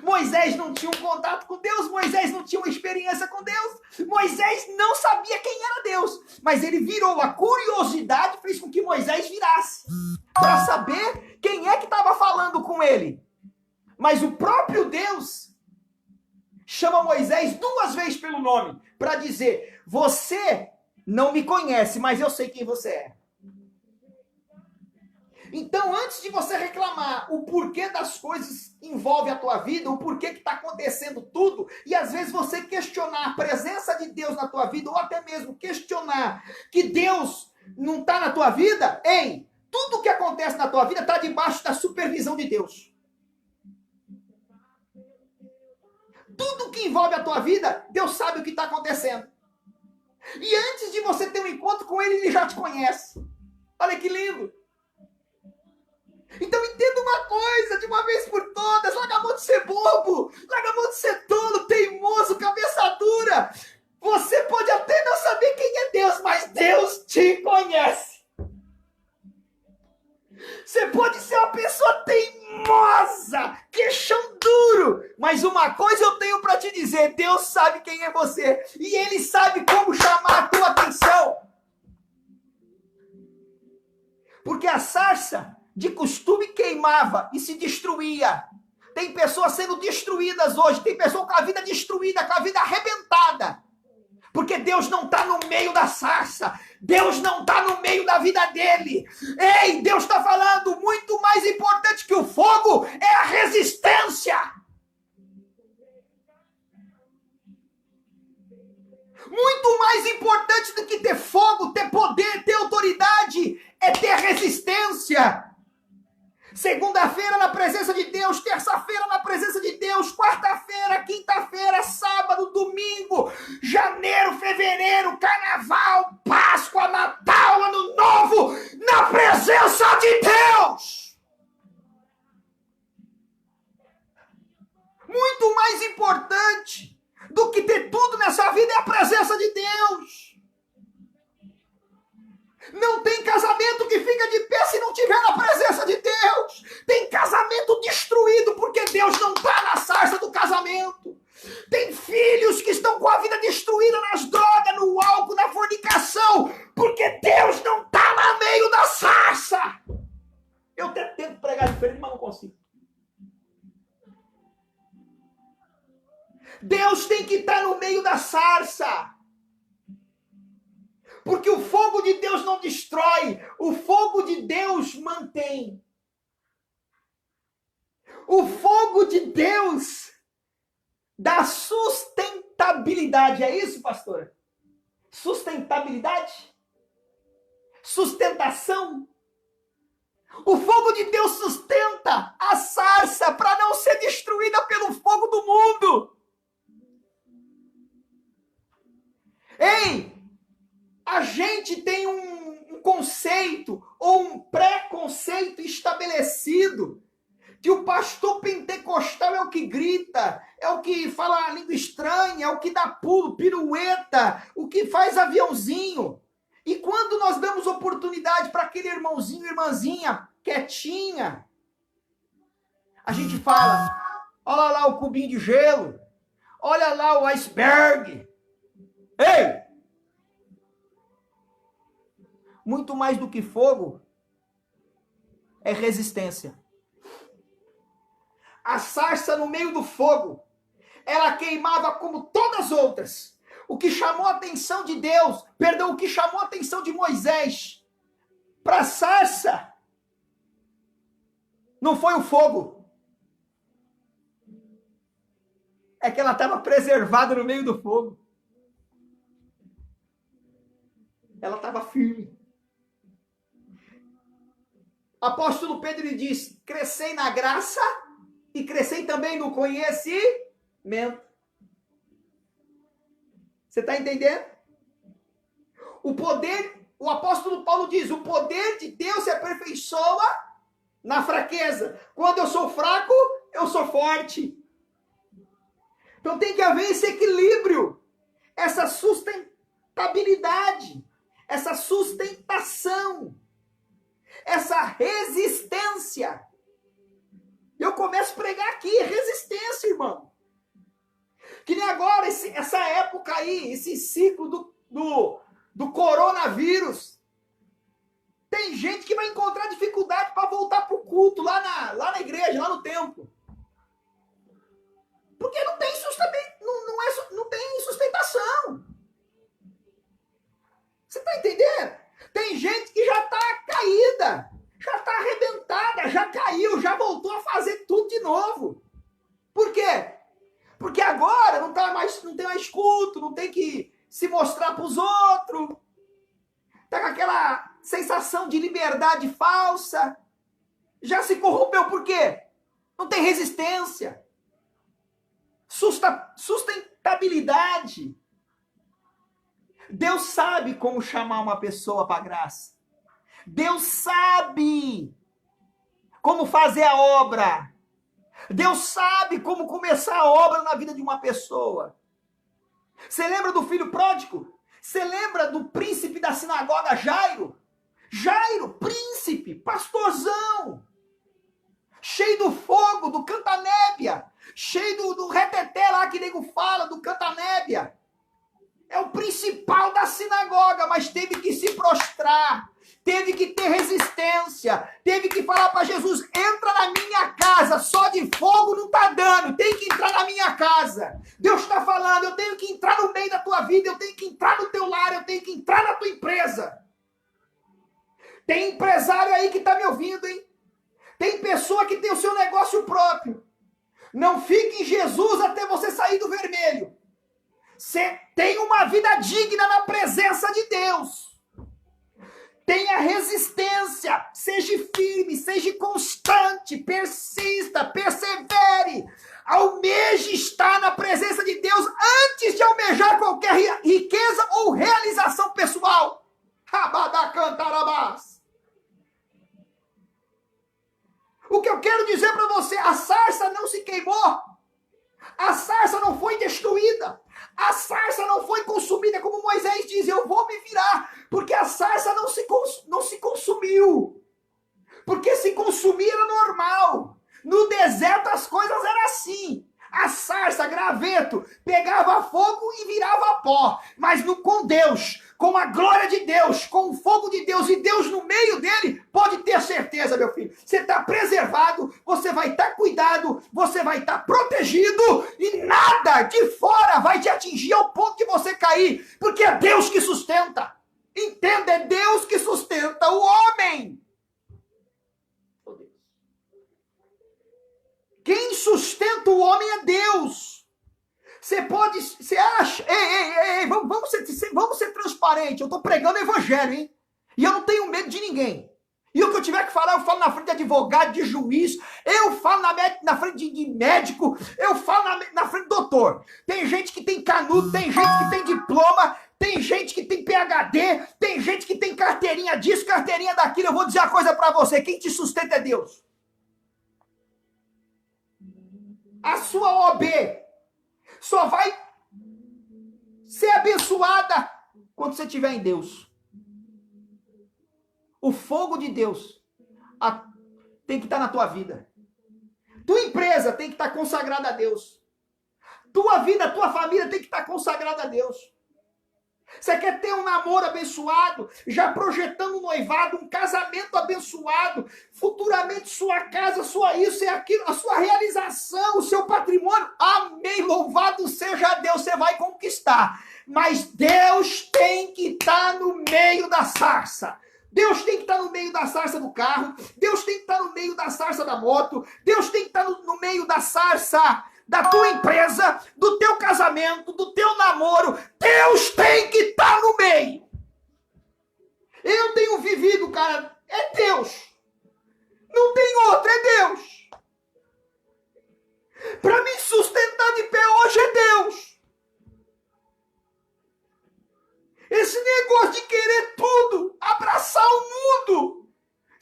Moisés não tinha um contato com Deus, Moisés não tinha uma experiência com Deus, Moisés não sabia quem era Deus, mas ele virou, a curiosidade fez com que Moisés virasse, para saber quem é que estava falando com ele. Mas o próprio Deus chama Moisés 2 vezes pelo nome, para dizer, você não me conhece, mas eu sei quem você é. Então, antes de você reclamar o porquê das coisas que envolvem a tua vida, o porquê que está acontecendo tudo, e às vezes você questionar a presença de Deus na tua vida, ou até mesmo questionar que Deus não está na tua vida, ei, tudo que acontece na tua vida está debaixo da supervisão de Deus. Tudo que envolve a tua vida, Deus sabe o que está acontecendo. E antes de você ter um encontro com Ele, Ele já te conhece. Olha que lindo. Então entenda uma coisa, de uma vez por todas, larga a mão de ser bobo, larga a mão de ser tolo, teimoso, cabeça dura. Você pode até não saber quem é Deus, mas Deus te conhece. Você pode ser uma pessoa teimosa, queixão duro, mas uma coisa eu tenho para te dizer, Deus sabe quem é você, e Ele sabe como chamar a tua atenção. Porque a sarça de costume queimava e se destruía. Tem pessoas sendo destruídas hoje, tem pessoas com a vida destruída, com a vida arrebentada. Porque Deus não está no meio da sarça, Deus não está no meio da vida dele. Ei, Deus está falando, muito mais importante que o fogo é a resistência. Muito mais importante do que ter fogo, ter poder, ter autoridade, é ter resistência. Segunda-feira na presença de Deus, terça-feira na presença de Deus, quarta-feira, quinta-feira, sábado, domingo, janeiro, fevereiro, carnaval, Páscoa, Natal, Ano Novo, na presença de Deus. Muito mais importante do que ter tudo nessa vida é a presença de Deus. Não tem casamento que fica de pé se não tiver na presença de Deus. Tem casamento destruído porque Deus não está na sarça do casamento. Tem filhos que estão com a vida destruída nas drogas, no álcool, na fornicação, porque Deus não está no meio da sarça. Eu até tento pregar diferente, mas não consigo. Deus tem que estar no meio da sarça. Porque o fogo de Deus não destrói, o fogo de Deus mantém. O fogo de Deus dá sustentabilidade. É isso, pastora? Sustentabilidade? Sustentação? O fogo de Deus sustenta a sarça para não ser destruída pelo fogo do mundo. Ei! A gente tem um conceito ou um preconceito estabelecido que o pastor pentecostal é o que grita, é o que fala a língua estranha, é o que dá pulo, pirueta, o que faz aviãozinho. E quando nós damos oportunidade para aquele irmãozinho, irmãzinha, quietinha, a gente fala, olha lá o cubinho de gelo, olha lá o iceberg. Ei! Muito mais do que fogo, é resistência. A sarça no meio do fogo, ela queimava como todas as outras. O que chamou a atenção de Deus, o que chamou a atenção de Moisés para a sarça, não foi o fogo. É que ela estava preservada no meio do fogo. Ela estava firme. Apóstolo Pedro lhe diz, crescei na graça e crescei também no conhecimento. Você está entendendo? O poder, o apóstolo Paulo diz, o poder de Deus se aperfeiçoa na fraqueza. Quando eu sou fraco, eu sou forte. Então tem que haver esse equilíbrio, essa sustentabilidade, essa sustentação, essa resistência. Eu começo a pregar aqui, resistência, irmão. Que nem agora, essa época aí, esse ciclo do coronavírus. Tem gente que vai encontrar dificuldade para voltar para o culto lá na igreja, lá no templo. Porque não tem sustentação. Você está entendendo? Tem gente que já está caída, já está arrebentada, já caiu, já voltou a fazer tudo de novo. Por quê? Porque agora não tem mais culto, não tem que se mostrar para os outros. Está com aquela sensação de liberdade falsa. Já se corrompeu por quê? Não tem resistência. Sustentabilidade. Deus sabe como chamar uma pessoa para a graça. Deus sabe como fazer a obra. Deus sabe como começar a obra na vida de uma pessoa. Você lembra do filho pródigo? Você lembra do príncipe da sinagoga Jairo? Jairo, príncipe, pastorzão, cheio do fogo, do cantanébia, cheio do reteté lá que nego fala, do cantanébia. É o principal da sinagoga, mas teve que se prostrar, teve que ter resistência, teve que falar para Jesus, entra na minha casa, só de fogo não tá dando, tem que entrar na minha casa. Deus está falando, eu tenho que entrar no meio da tua vida, eu tenho que entrar no teu lar, eu tenho que entrar na tua empresa. Tem empresário aí que está me ouvindo, hein? Tem pessoa que tem o seu negócio próprio. Não fique em Jesus até você sair do vermelho. Você tem uma vida digna na presença de Deus. Tenha resistência, seja firme, seja constante, persista, persevere. Almeje estar na presença de Deus antes de almejar qualquer riqueza ou realização pessoal. Rabadacantarabás. O que eu quero dizer para você, a sarça não se queimou. A sarça não foi destruída. A sarça não foi consumida, como Moisés diz, eu vou me virar, porque a sarça não se consumiu. Porque se consumir era normal. No deserto as coisas eram assim. A sarça, graveto, pegava fogo e virava pó. Mas com Deus, com a glória de Deus, com o fogo de Deus e Deus no meio dele, pode ter certeza, meu filho. Você está preservado, você vai estar cuidado, você vai estar protegido e nada de fora vai te atingir ao ponto de você cair. Porque é Deus que sustenta. Entenda, é Deus que sustenta o homem. Quem sustenta o homem é Deus. Você acha... Ei, vamos ser transparentes. Eu estou pregando o evangelho, hein? E eu não tenho medo de ninguém. E o que eu tiver que falar, eu falo na frente de advogado, de juiz, eu falo na frente de médico, eu falo na frente do doutor. Tem gente que tem canudo, tem gente que tem diploma, tem gente que tem PhD, tem gente que tem carteirinha disso, carteirinha daquilo. Eu vou dizer uma coisa para você, quem te sustenta é Deus. A sua OB só vai ser abençoada quando você estiver em Deus. O fogo de Deus tem que estar na tua vida. Tua empresa tem que estar consagrada a Deus. Tua vida, tua família tem que estar consagrada a Deus. Você quer ter um namoro abençoado, já projetando um noivado, um casamento abençoado, futuramente sua casa, sua isso e aquilo, a sua realização, o seu patrimônio, amém, louvado seja Deus, você vai conquistar. Mas Deus tem que estar no meio da sarça. Deus tem que estar no meio da sarça do carro, Deus tem que estar no meio da sarça da moto, Deus tem que estar no meio da sarça da tua empresa, do teu casamento, do teu namoro. Deus tem que estar no meio. Eu tenho vivido, cara, é Deus. Não tem outro, é Deus. Para me sustentar de pé hoje é Deus. Esse negócio de querer tudo, abraçar o mundo,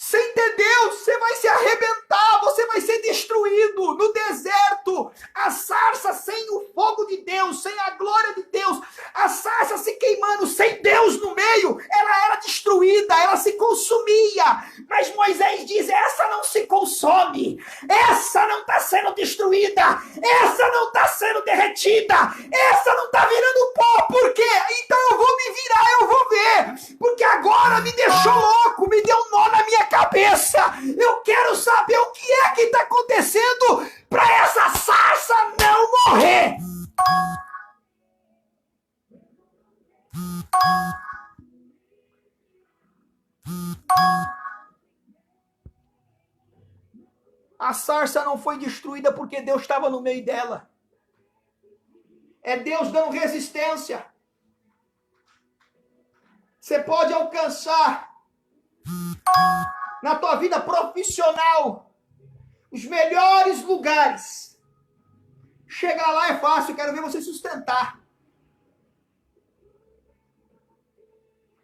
Sem ter Deus, você vai se arrebentar, você vai ser destruído no deserto. A sarça sem o fogo de Deus, sem a glória de Deus, a sarça se queimando sem Deus no meio, ela era destruída, ela se consumia. Mas Moisés diz, essa não se consome, essa não está sendo destruída, essa não está sendo derretida, essa não está virando pó. Por quê? Então eu vou me virar, eu vou ver, porque agora me deixou louco, me deu um nó na minha cabeça. Eu quero saber o que é que está acontecendo para essa sarça não morrer. A sarça não foi destruída porque Deus estava no meio dela. É Deus dando resistência. Você pode alcançar na tua vida profissional os melhores lugares. Chegar lá é fácil, quero ver você sustentar.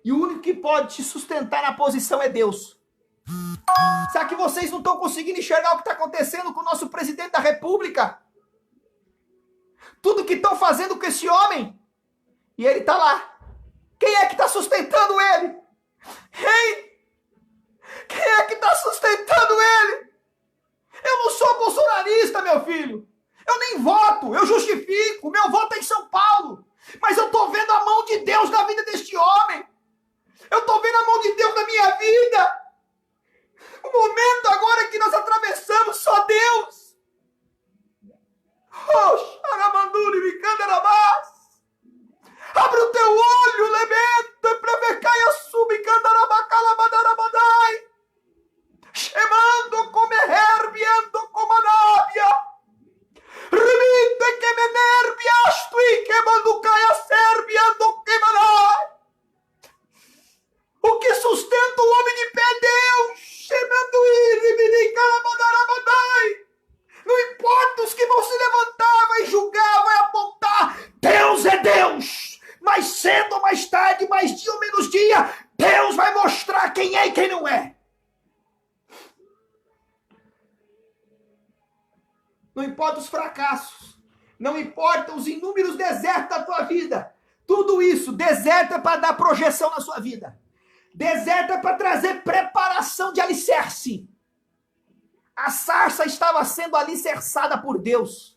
E o único que pode te sustentar na posição é Deus. Será que vocês não estão conseguindo enxergar o que está acontecendo com o nosso presidente da República? Tudo que estão fazendo com esse homem. E ele está lá. Quem é que está sustentando ele? Hein? Quem é que está sustentando ele? Eu não sou bolsonarista, meu filho. Eu nem voto, eu justifico. Meu voto é em São Paulo. Mas eu estou vendo a mão de Deus na vida deste homem. Eu estou vendo a mão de Deus na minha vida. O momento agora que nós atravessamos, só Deus. Abre o teu olho, lementa, para ver caia sub, candarabacalabadarabadai. Chamando como herbiando como anábia. Remite que me nerviasto e que mando caia serbiando que manai. O que sustenta o homem de pé é Deus. Chamando e calabadarabadai. Não importa os que vão se levantar, vai julgar, vai apontar. Deus é Deus. Mais cedo ou mais tarde, mais dia ou menos dia, Deus vai mostrar quem é e quem não é. Não importa os fracassos, não importa os inúmeros desertos da tua vida. Tudo isso, deserto é para dar projeção na sua vida. Deserto é para trazer preparação de alicerce. A sarça estava sendo alicerçada por Deus.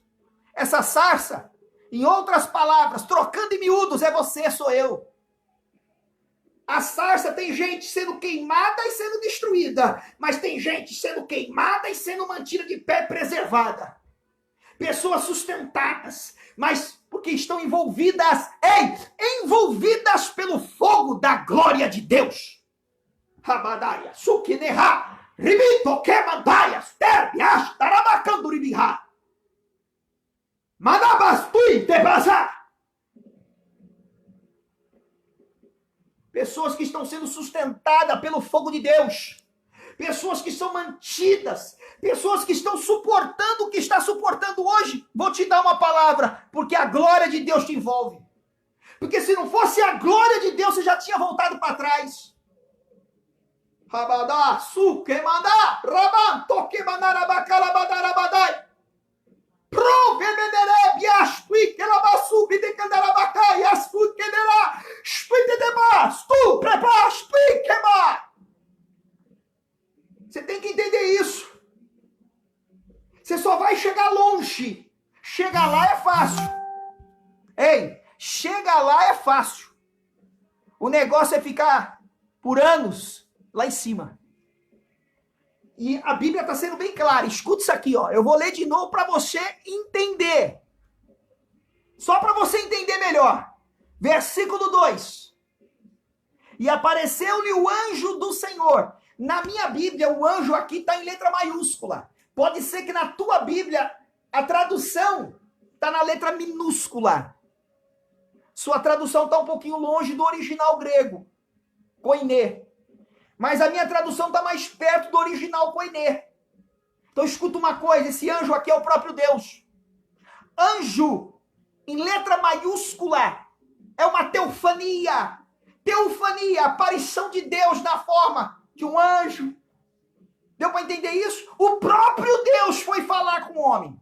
Essa sarça, em outras palavras, trocando em miúdos, é você, sou eu. A sarça tem gente sendo queimada e sendo destruída, mas tem gente sendo queimada e sendo mantida de pé, preservada. Pessoas sustentadas, mas porque estão envolvidas, envolvidas pelo fogo da glória de Deus. Rabadaia, sukineha. Ribito que mandaias, terbias, tarabacanduribiha. Manabastui te bazar. Pessoas que estão sendo sustentadas pelo fogo de Deus. Pessoas que são mantidas. Pessoas que estão suportando o que está suportando hoje. Vou te dar uma palavra, porque a glória de Deus te envolve. Porque se não fosse a glória de Deus, você já tinha voltado para trás. Rabadá, su, queimandá, rabam, toque, manarabacalabadarabadai. Pro, vemedere, biastui, quelabaçu, bidecandarabacai, asfut, quederá, spuitedebas, tu, prepás, tui, queimar. Você tem que entender isso. Você só vai chegar longe. Chegar lá é fácil. Chegar lá é fácil. O negócio é ficar por anos lá em cima. E a Bíblia está sendo bem clara. Escuta isso aqui, ó. Eu vou ler de novo para você entender. Só para você entender melhor. Versículo 2. E apareceu-lhe o anjo do Senhor. Na minha Bíblia, o anjo aqui está em letra maiúscula. Pode ser que na tua Bíblia, a tradução está na letra minúscula. Sua tradução está um pouquinho longe do original grego. Koiné. Mas a minha tradução está mais perto do original koiné. Então escuta uma coisa, esse anjo aqui é o próprio Deus. Anjo, em letra maiúscula, é uma teofania. Teofania, aparição de Deus na forma de um anjo, Deu para entender isso? O próprio Deus foi falar com o homem.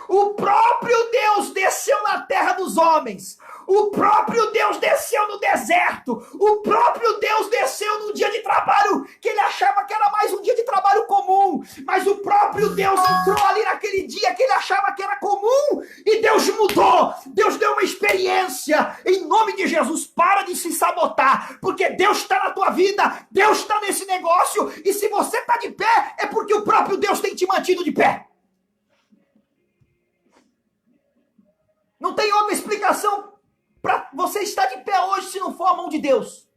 O próprio Deus desceu na terra dos homens. O próprio Deus desceu no deserto. O próprio Deus desceu num dia de trabalho que ele achava que era mais um dia de trabalho comum. Mas o próprio Deus entrou ali naquele dia que ele achava que era comum e Deus mudou. Deus deu uma experiência. Em nome de Jesus, para de se sabotar, porque Deus está na tua vida, Deus está nesse negócio, e se você está de pé, é porque o próprio Deus tem te mantido de pé. Não tem outra explicação para você estar de pé hoje se não for a mão de Deus.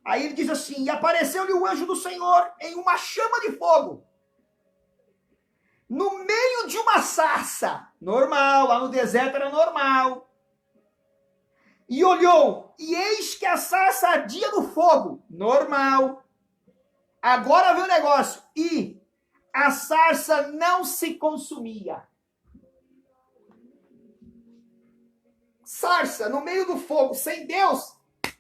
Aí ele diz assim: e apareceu-lhe o anjo do Senhor em uma chama de fogo, no meio de uma sarça. Normal, lá no deserto era normal. E olhou, e eis que a sarça ardia no fogo. Normal. Agora vem o negócio. E a sarça não se consumia. Sarça no meio do fogo, sem Deus,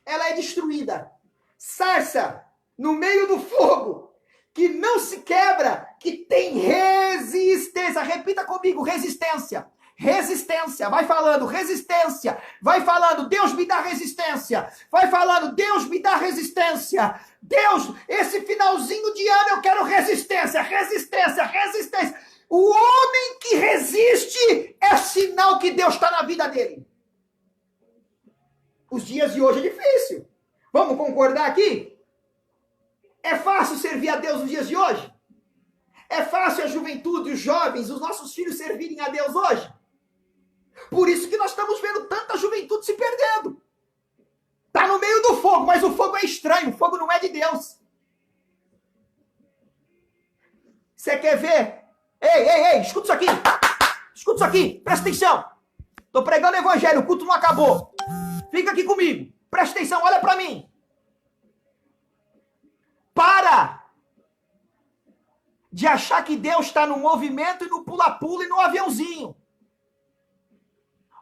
ela é destruída. Sarça no meio do fogo, que não se quebra, que tem resistência. Repita comigo: resistência. Resistência. Vai falando: resistência. Vai falando: Deus me dá resistência. Vai falando: Deus me dá resistência. Deus, esse finalzinho de ano eu quero resistência, resistência, resistência. O homem que resiste é sinal que Deus está na vida dele. Os dias de hoje é difícil. Vamos concordar aqui? É fácil servir a Deus nos dias de hoje? É fácil a juventude, os jovens, os nossos filhos servirem a Deus hoje? Por isso que nós estamos vendo tanta juventude se perdendo. Está no meio do fogo, mas o fogo é estranho, o fogo não é de Deus. Você quer ver? Ei, escuta isso aqui. Escuta isso aqui, presta atenção. Estou pregando o evangelho, o culto não acabou. Fica aqui comigo, presta atenção, olha para mim. Para de achar que Deus está no movimento e no pula-pula e no aviãozinho.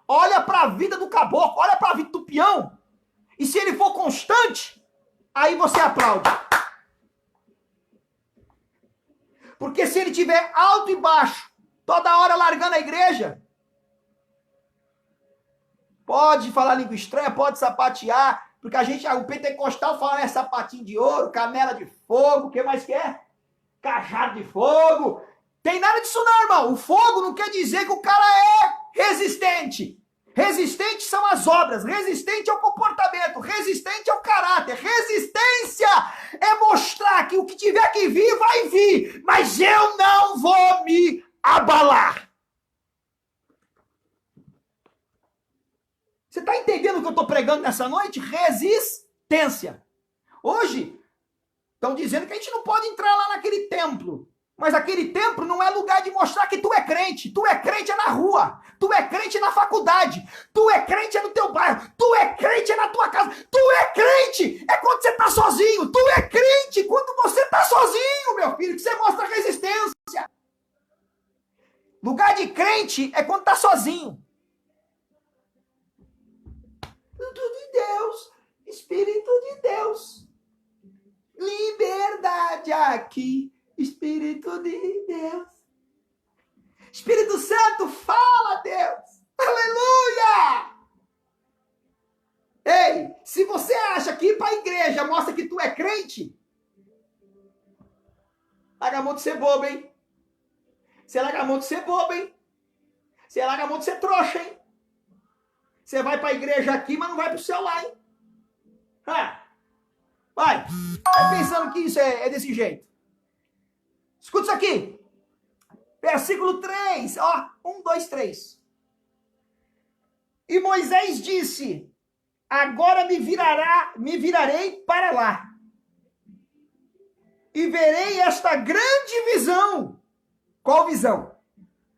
Olha para a vida do caboclo, olha para a vida do peão. E se ele for constante, aí você aplaude. Porque se ele tiver alto e baixo, toda hora largando a igreja, pode falar língua estranha, pode sapatear, porque o pentecostal fala, né, sapatinho de ouro, canela de fogo, o que mais quer? Cajado de fogo. Tem nada disso não, irmão. O fogo não quer dizer que o cara é resistente. Resistente são as obras, resistente é o comportamento, resistente é o caráter. Resistência é mostrar que o que tiver que vir, vai vir, mas eu não vou me abalar. Você está entendendo o que eu estou pregando nessa noite? Resistência. Hoje, estão dizendo que a gente não pode entrar lá naquele templo. Mas aquele templo não é lugar de mostrar que tu é crente. Tu é crente é na rua. Tu é crente na faculdade. Tu é crente é no teu bairro. Tu é crente é na tua casa. Tu é crente é quando você está sozinho. Tu é crente quando você está sozinho, meu filho. Que você mostra resistência. Lugar de crente é quando está sozinho. Tudo de Deus. Espírito de Deus. Liberdade aqui. Espírito de Deus. Espírito Santo, fala, Deus. Aleluia! Ei, se você acha que ir para a igreja mostra que tu é crente, larga a mão de ser bobo, hein? Você larga a mão de ser bobo, hein? Você larga a mão de ser trouxa, hein? Você vai para a igreja aqui, mas não vai para o céu lá, hein? Vai pensando que isso é desse jeito. Escuta isso aqui. Versículo 3. Ó, 1, 2, 3. E Moisés disse: agora me virarei para lá. E verei esta grande visão. Qual visão?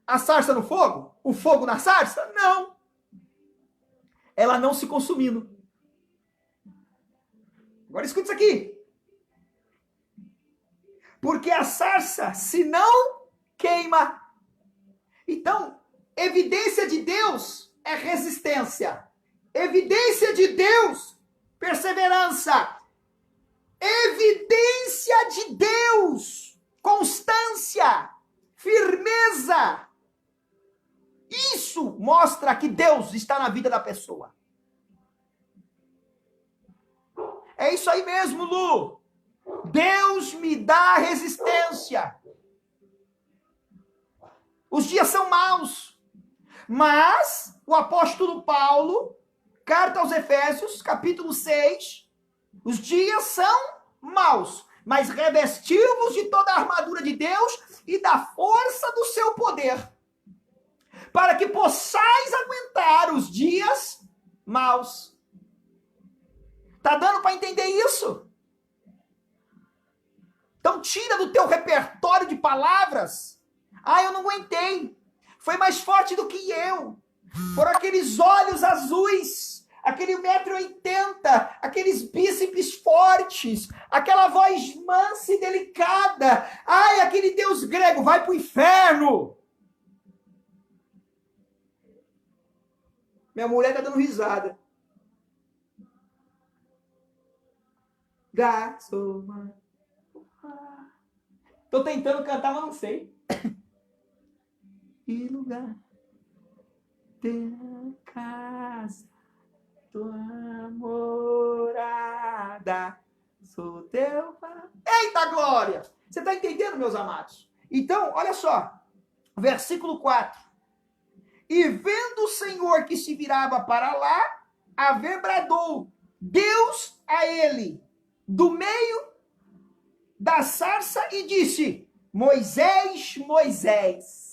A sarça no fogo? O fogo na sarça? Não. Ela não se consumindo. Agora escuta isso aqui. Porque a sarça, se não queima. Então, evidência de Deus é resistência. Evidência de Deus, perseverança. evidência de Deus, constância, firmeza. Isso mostra que Deus está na vida da pessoa. É isso aí mesmo, Lu. Deus me dá resistência. Os dias são maus, mas o apóstolo Paulo, carta aos Efésios, capítulo 6, os dias são maus, mas revestivos de toda a armadura de Deus e da força do seu poder, para que possais aguentar os dias maus. Tá dando para entender isso? Então tira do teu repertório de palavras. Ah, eu não aguentei. Foi mais forte do que eu. Foram aqueles olhos azuis, aquele 1,80 m, aqueles bíceps fortes, aquela voz mansa e delicada. Ai, aquele deus grego, vai pro inferno. Minha mulher tá dando risada. Gasoma. Tô tentando cantar, mas não sei. E lugar, tua casa, tua morada, sou teu pai. Eita glória! Você está entendendo, meus amados? Então, olha só, versículo 4. E vendo o Senhor que se virava para lá, a ver bradou Deus a ele, do meio da sarça, e disse: Moisés, Moisés.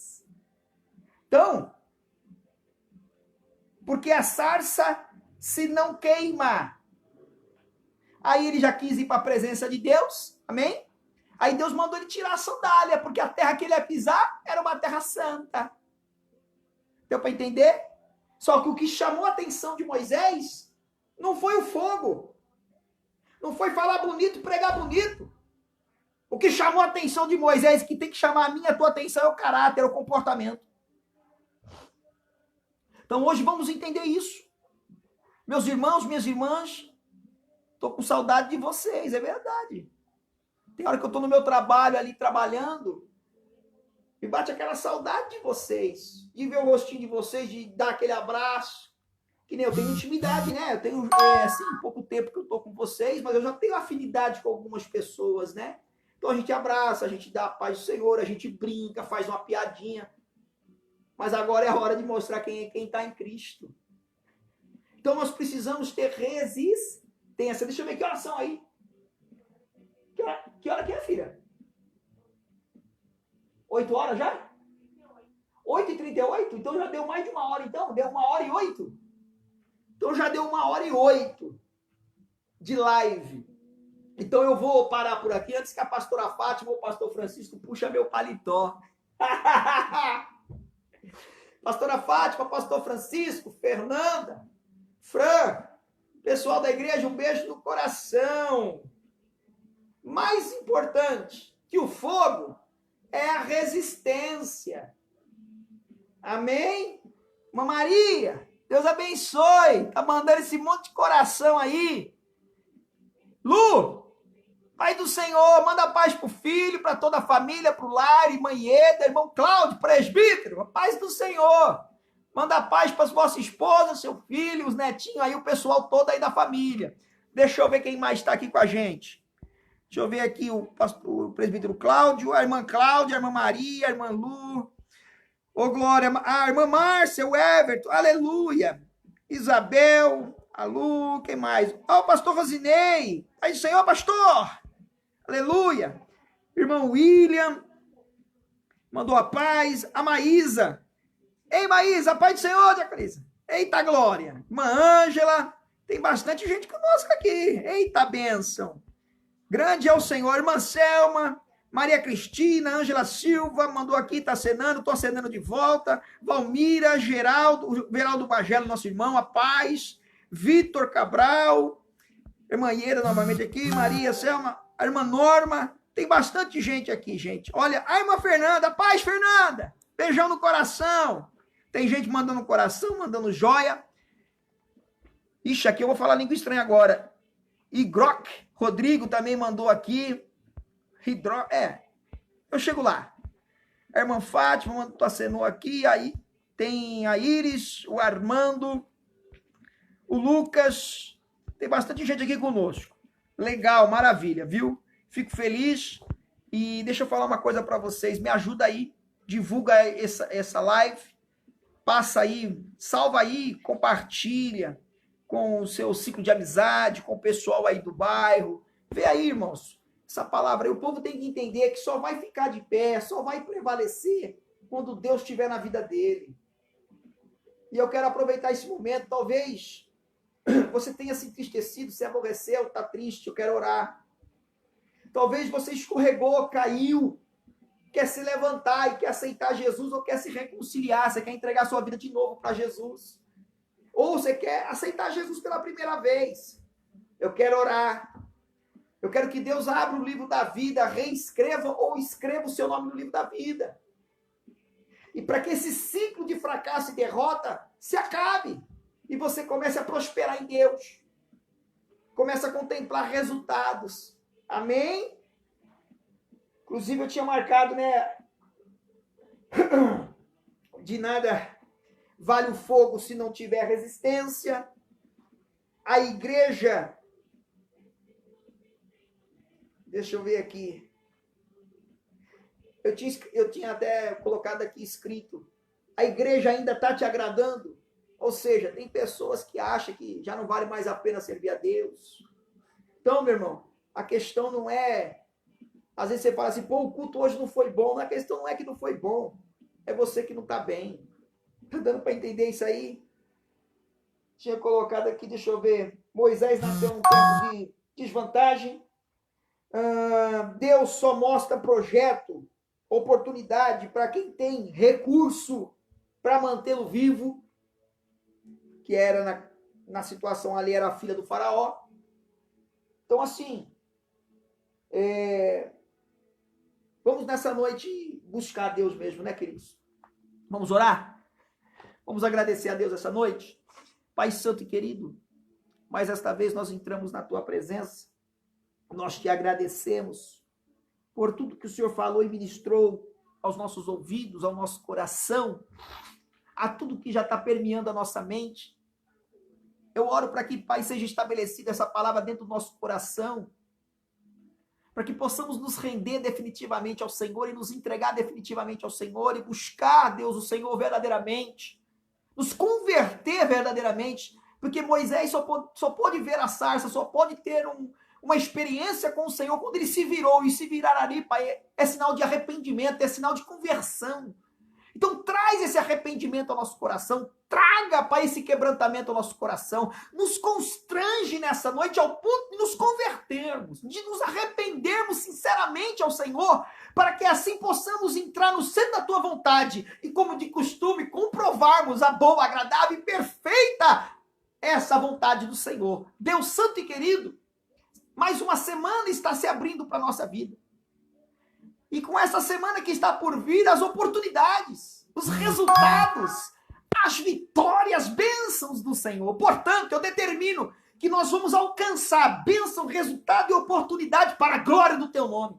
Então, porque a sarça se não queima. Aí ele já quis ir para a presença de Deus, amém? Aí Deus mandou ele tirar a sandália, porque a terra que ele ia pisar era uma terra santa. Deu para entender? Só que o que chamou a atenção de Moisés não foi o fogo. Não foi falar bonito, pregar bonito. O que chamou a atenção de Moisés, que tem que chamar a minha e a tua atenção, é o caráter, é o comportamento. Então hoje vamos entender isso. Meus irmãos, minhas irmãs, estou com saudade de vocês, é verdade. Tem hora que eu estou no meu trabalho ali, trabalhando, e bate aquela saudade de vocês, de ver o rostinho de vocês, de dar aquele abraço. Que nem eu tenho intimidade, né? Eu tenho, pouco tempo que eu estou com vocês, mas eu já tenho afinidade com algumas pessoas, né? Então a gente abraça, a gente dá a paz do Senhor, a gente brinca, faz uma piadinha. Mas agora é a hora de mostrar quem está em Cristo. Então nós precisamos ter resistência. Deixa eu ver que horas são aí. Que hora que é, filha? 8 horas já? 8h38? Então já deu mais de 1 hora, então? Deu 1h08? Então já deu 1h08 de live. Então eu vou parar por aqui antes que a pastora Fátima ou o pastor Francisco puxa meu paletó. Pastora Fátima, pastor Francisco, Fernanda, Fran, pessoal da igreja, um beijo no coração. Mais importante que o fogo é a resistência. Amém? Uma Maria, Deus abençoe. Tá mandando esse monte de coração aí. Lu, Pai do Senhor, manda paz pro filho, para toda a família, pro lar, irmã Ieda, irmão Cláudio, presbítero, a paz do Senhor. Manda paz para sua esposa, seu filho, os netinhos aí, o pessoal todo aí da família. Deixa eu ver quem mais está aqui com a gente. Deixa eu ver aqui o presbítero Cláudio, a irmã Cláudia, a irmã Maria, a irmã Lu. Ô, glória, a irmã Márcia, o Everton, aleluia. Isabel, a Lu, quem mais? Ó, o pastor Rosinei. Aí, Senhor, pastor. Aleluia. Irmão William, mandou a paz. A Maísa. Ei, Maísa, a paz do Senhor, Diaconisa. Eita, glória. Irmã Ângela. Tem bastante gente conosco aqui. Eita, bênção. Grande é o Senhor. Irmã Selma, Maria Cristina, Ângela Silva, mandou aqui, tá acenando, tô acenando de volta. Valmira, Geraldo Bagelo, nosso irmão, a paz. Vitor Cabral, irmã Ieda novamente aqui, Maria, Selma, a irmã Norma, tem bastante gente aqui, gente. Olha, a irmã Fernanda, paz, Fernanda, beijão no coração. Tem gente mandando coração, mandando joia. Ixi, aqui eu vou falar língua estranha agora. Igroc, Rodrigo também mandou aqui. Eu chego lá. A irmã Fátima acenou aqui, aí tem a Iris, o Armando, o Lucas, tem bastante gente aqui conosco. Legal, maravilha, viu? Fico feliz e deixa eu falar uma coisa para vocês, me ajuda aí, divulga essa live, passa aí, salva aí, compartilha com o seu ciclo de amizade, com o pessoal aí do bairro. Vê aí, irmãos, essa palavra aí, o povo tem que entender que só vai ficar de pé, só vai prevalecer quando Deus estiver na vida dele. E eu quero aproveitar esse momento, talvez você tenha se entristecido, se aborreceu, está triste, eu quero orar. Talvez você escorregou, caiu, quer se levantar e quer aceitar Jesus ou quer se reconciliar, você quer entregar sua vida de novo para Jesus. Ou você quer aceitar Jesus pela primeira vez. Eu quero orar. Eu quero que Deus abra o livro da vida, reescreva ou escreva o seu nome no livro da vida. E para que esse ciclo de fracasso e derrota se acabe. E você comece a prosperar em Deus. Comece a contemplar resultados. Amém? Inclusive eu tinha marcado, né? De nada vale o fogo se não tiver resistência. A igreja... Deixa eu ver aqui. Eu tinha até colocado aqui escrito. A igreja ainda está te agradando? Ou seja, tem pessoas que acham que já não vale mais a pena servir a Deus. Então, meu irmão, a questão não é... Às vezes você fala assim, pô, o culto hoje não foi bom. A questão não é que não foi bom. É você que não está bem. Está dando para entender isso aí? Tinha colocado aqui, deixa eu ver. Moisés nasceu num tempo de desvantagem. Deus só mostra projeto, oportunidade para quem tem recurso para mantê-lo vivo, que era na situação ali, era a filha do faraó. Então, assim, vamos nessa noite buscar a Deus mesmo, né, queridos? Vamos orar? Vamos agradecer a Deus essa noite? Pai Santo e querido, mais esta vez nós entramos na tua presença. Nós te agradecemos por tudo que o Senhor falou e ministrou aos nossos ouvidos, ao nosso coração, a tudo que já está permeando a nossa mente. Eu oro para que, Pai, seja estabelecida essa palavra dentro do nosso coração, para que possamos nos render definitivamente ao Senhor e nos entregar definitivamente ao Senhor e buscar, Deus, o Senhor verdadeiramente, nos converter verdadeiramente, porque Moisés só pode ver a sarça, só pode ter uma experiência com o Senhor quando ele se virou, e se virar ali, Pai, é sinal de arrependimento, é sinal de conversão. Então traz esse arrependimento ao nosso coração, traga, Pai, esse quebrantamento ao nosso coração, nos constrange nessa noite ao ponto de nos convertermos, de nos arrependermos sinceramente ao Senhor, para que assim possamos entrar no centro da Tua vontade e, como de costume, comprovarmos a boa, agradável e perfeita essa vontade do Senhor. Deus Santo e querido, mais uma semana está se abrindo para a nossa vida. E com essa semana que está por vir, as oportunidades, os resultados, as vitórias, bênçãos do Senhor. Portanto, eu determino que nós vamos alcançar bênção, resultado e oportunidade para a glória do Teu nome.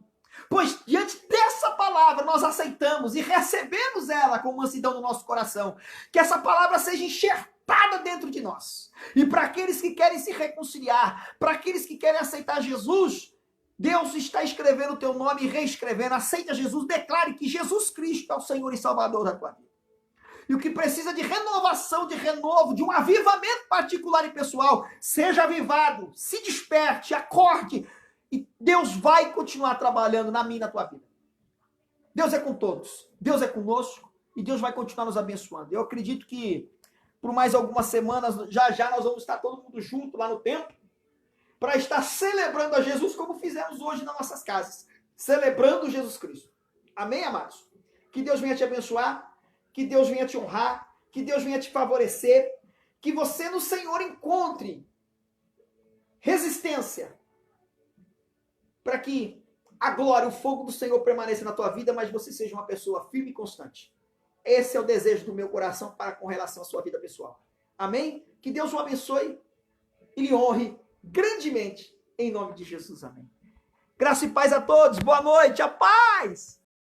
Pois diante dessa palavra nós aceitamos e recebemos ela com mansidão no nosso coração. Que essa palavra seja enxertada dentro de nós. E para aqueles que querem se reconciliar, para aqueles que querem aceitar Jesus, Deus está escrevendo o teu nome e reescrevendo. Aceita Jesus, declare que Jesus Cristo é o Senhor e Salvador da tua vida. E o que precisa de renovação, de renovo, de um avivamento particular e pessoal, seja avivado, se desperte, acorde, e Deus vai continuar trabalhando na minha e na tua vida. Deus é com todos, Deus é conosco, e Deus vai continuar nos abençoando. Eu acredito que por mais algumas semanas, já nós vamos estar todo mundo junto lá no templo, para estar celebrando a Jesus como fizemos hoje nas nossas casas, celebrando Jesus Cristo. Amém, amados? Que Deus venha te abençoar, que Deus venha te honrar, que Deus venha te favorecer, que você no Senhor encontre resistência, para que a glória, o fogo do Senhor permaneça na tua vida, mas você seja uma pessoa firme e constante. Esse é o desejo do meu coração para com relação à sua vida pessoal. Amém? Que Deus o abençoe e lhe honre grandemente Em nome de Jesus, amém. Graça e paz a todos. Boa noite, a paz!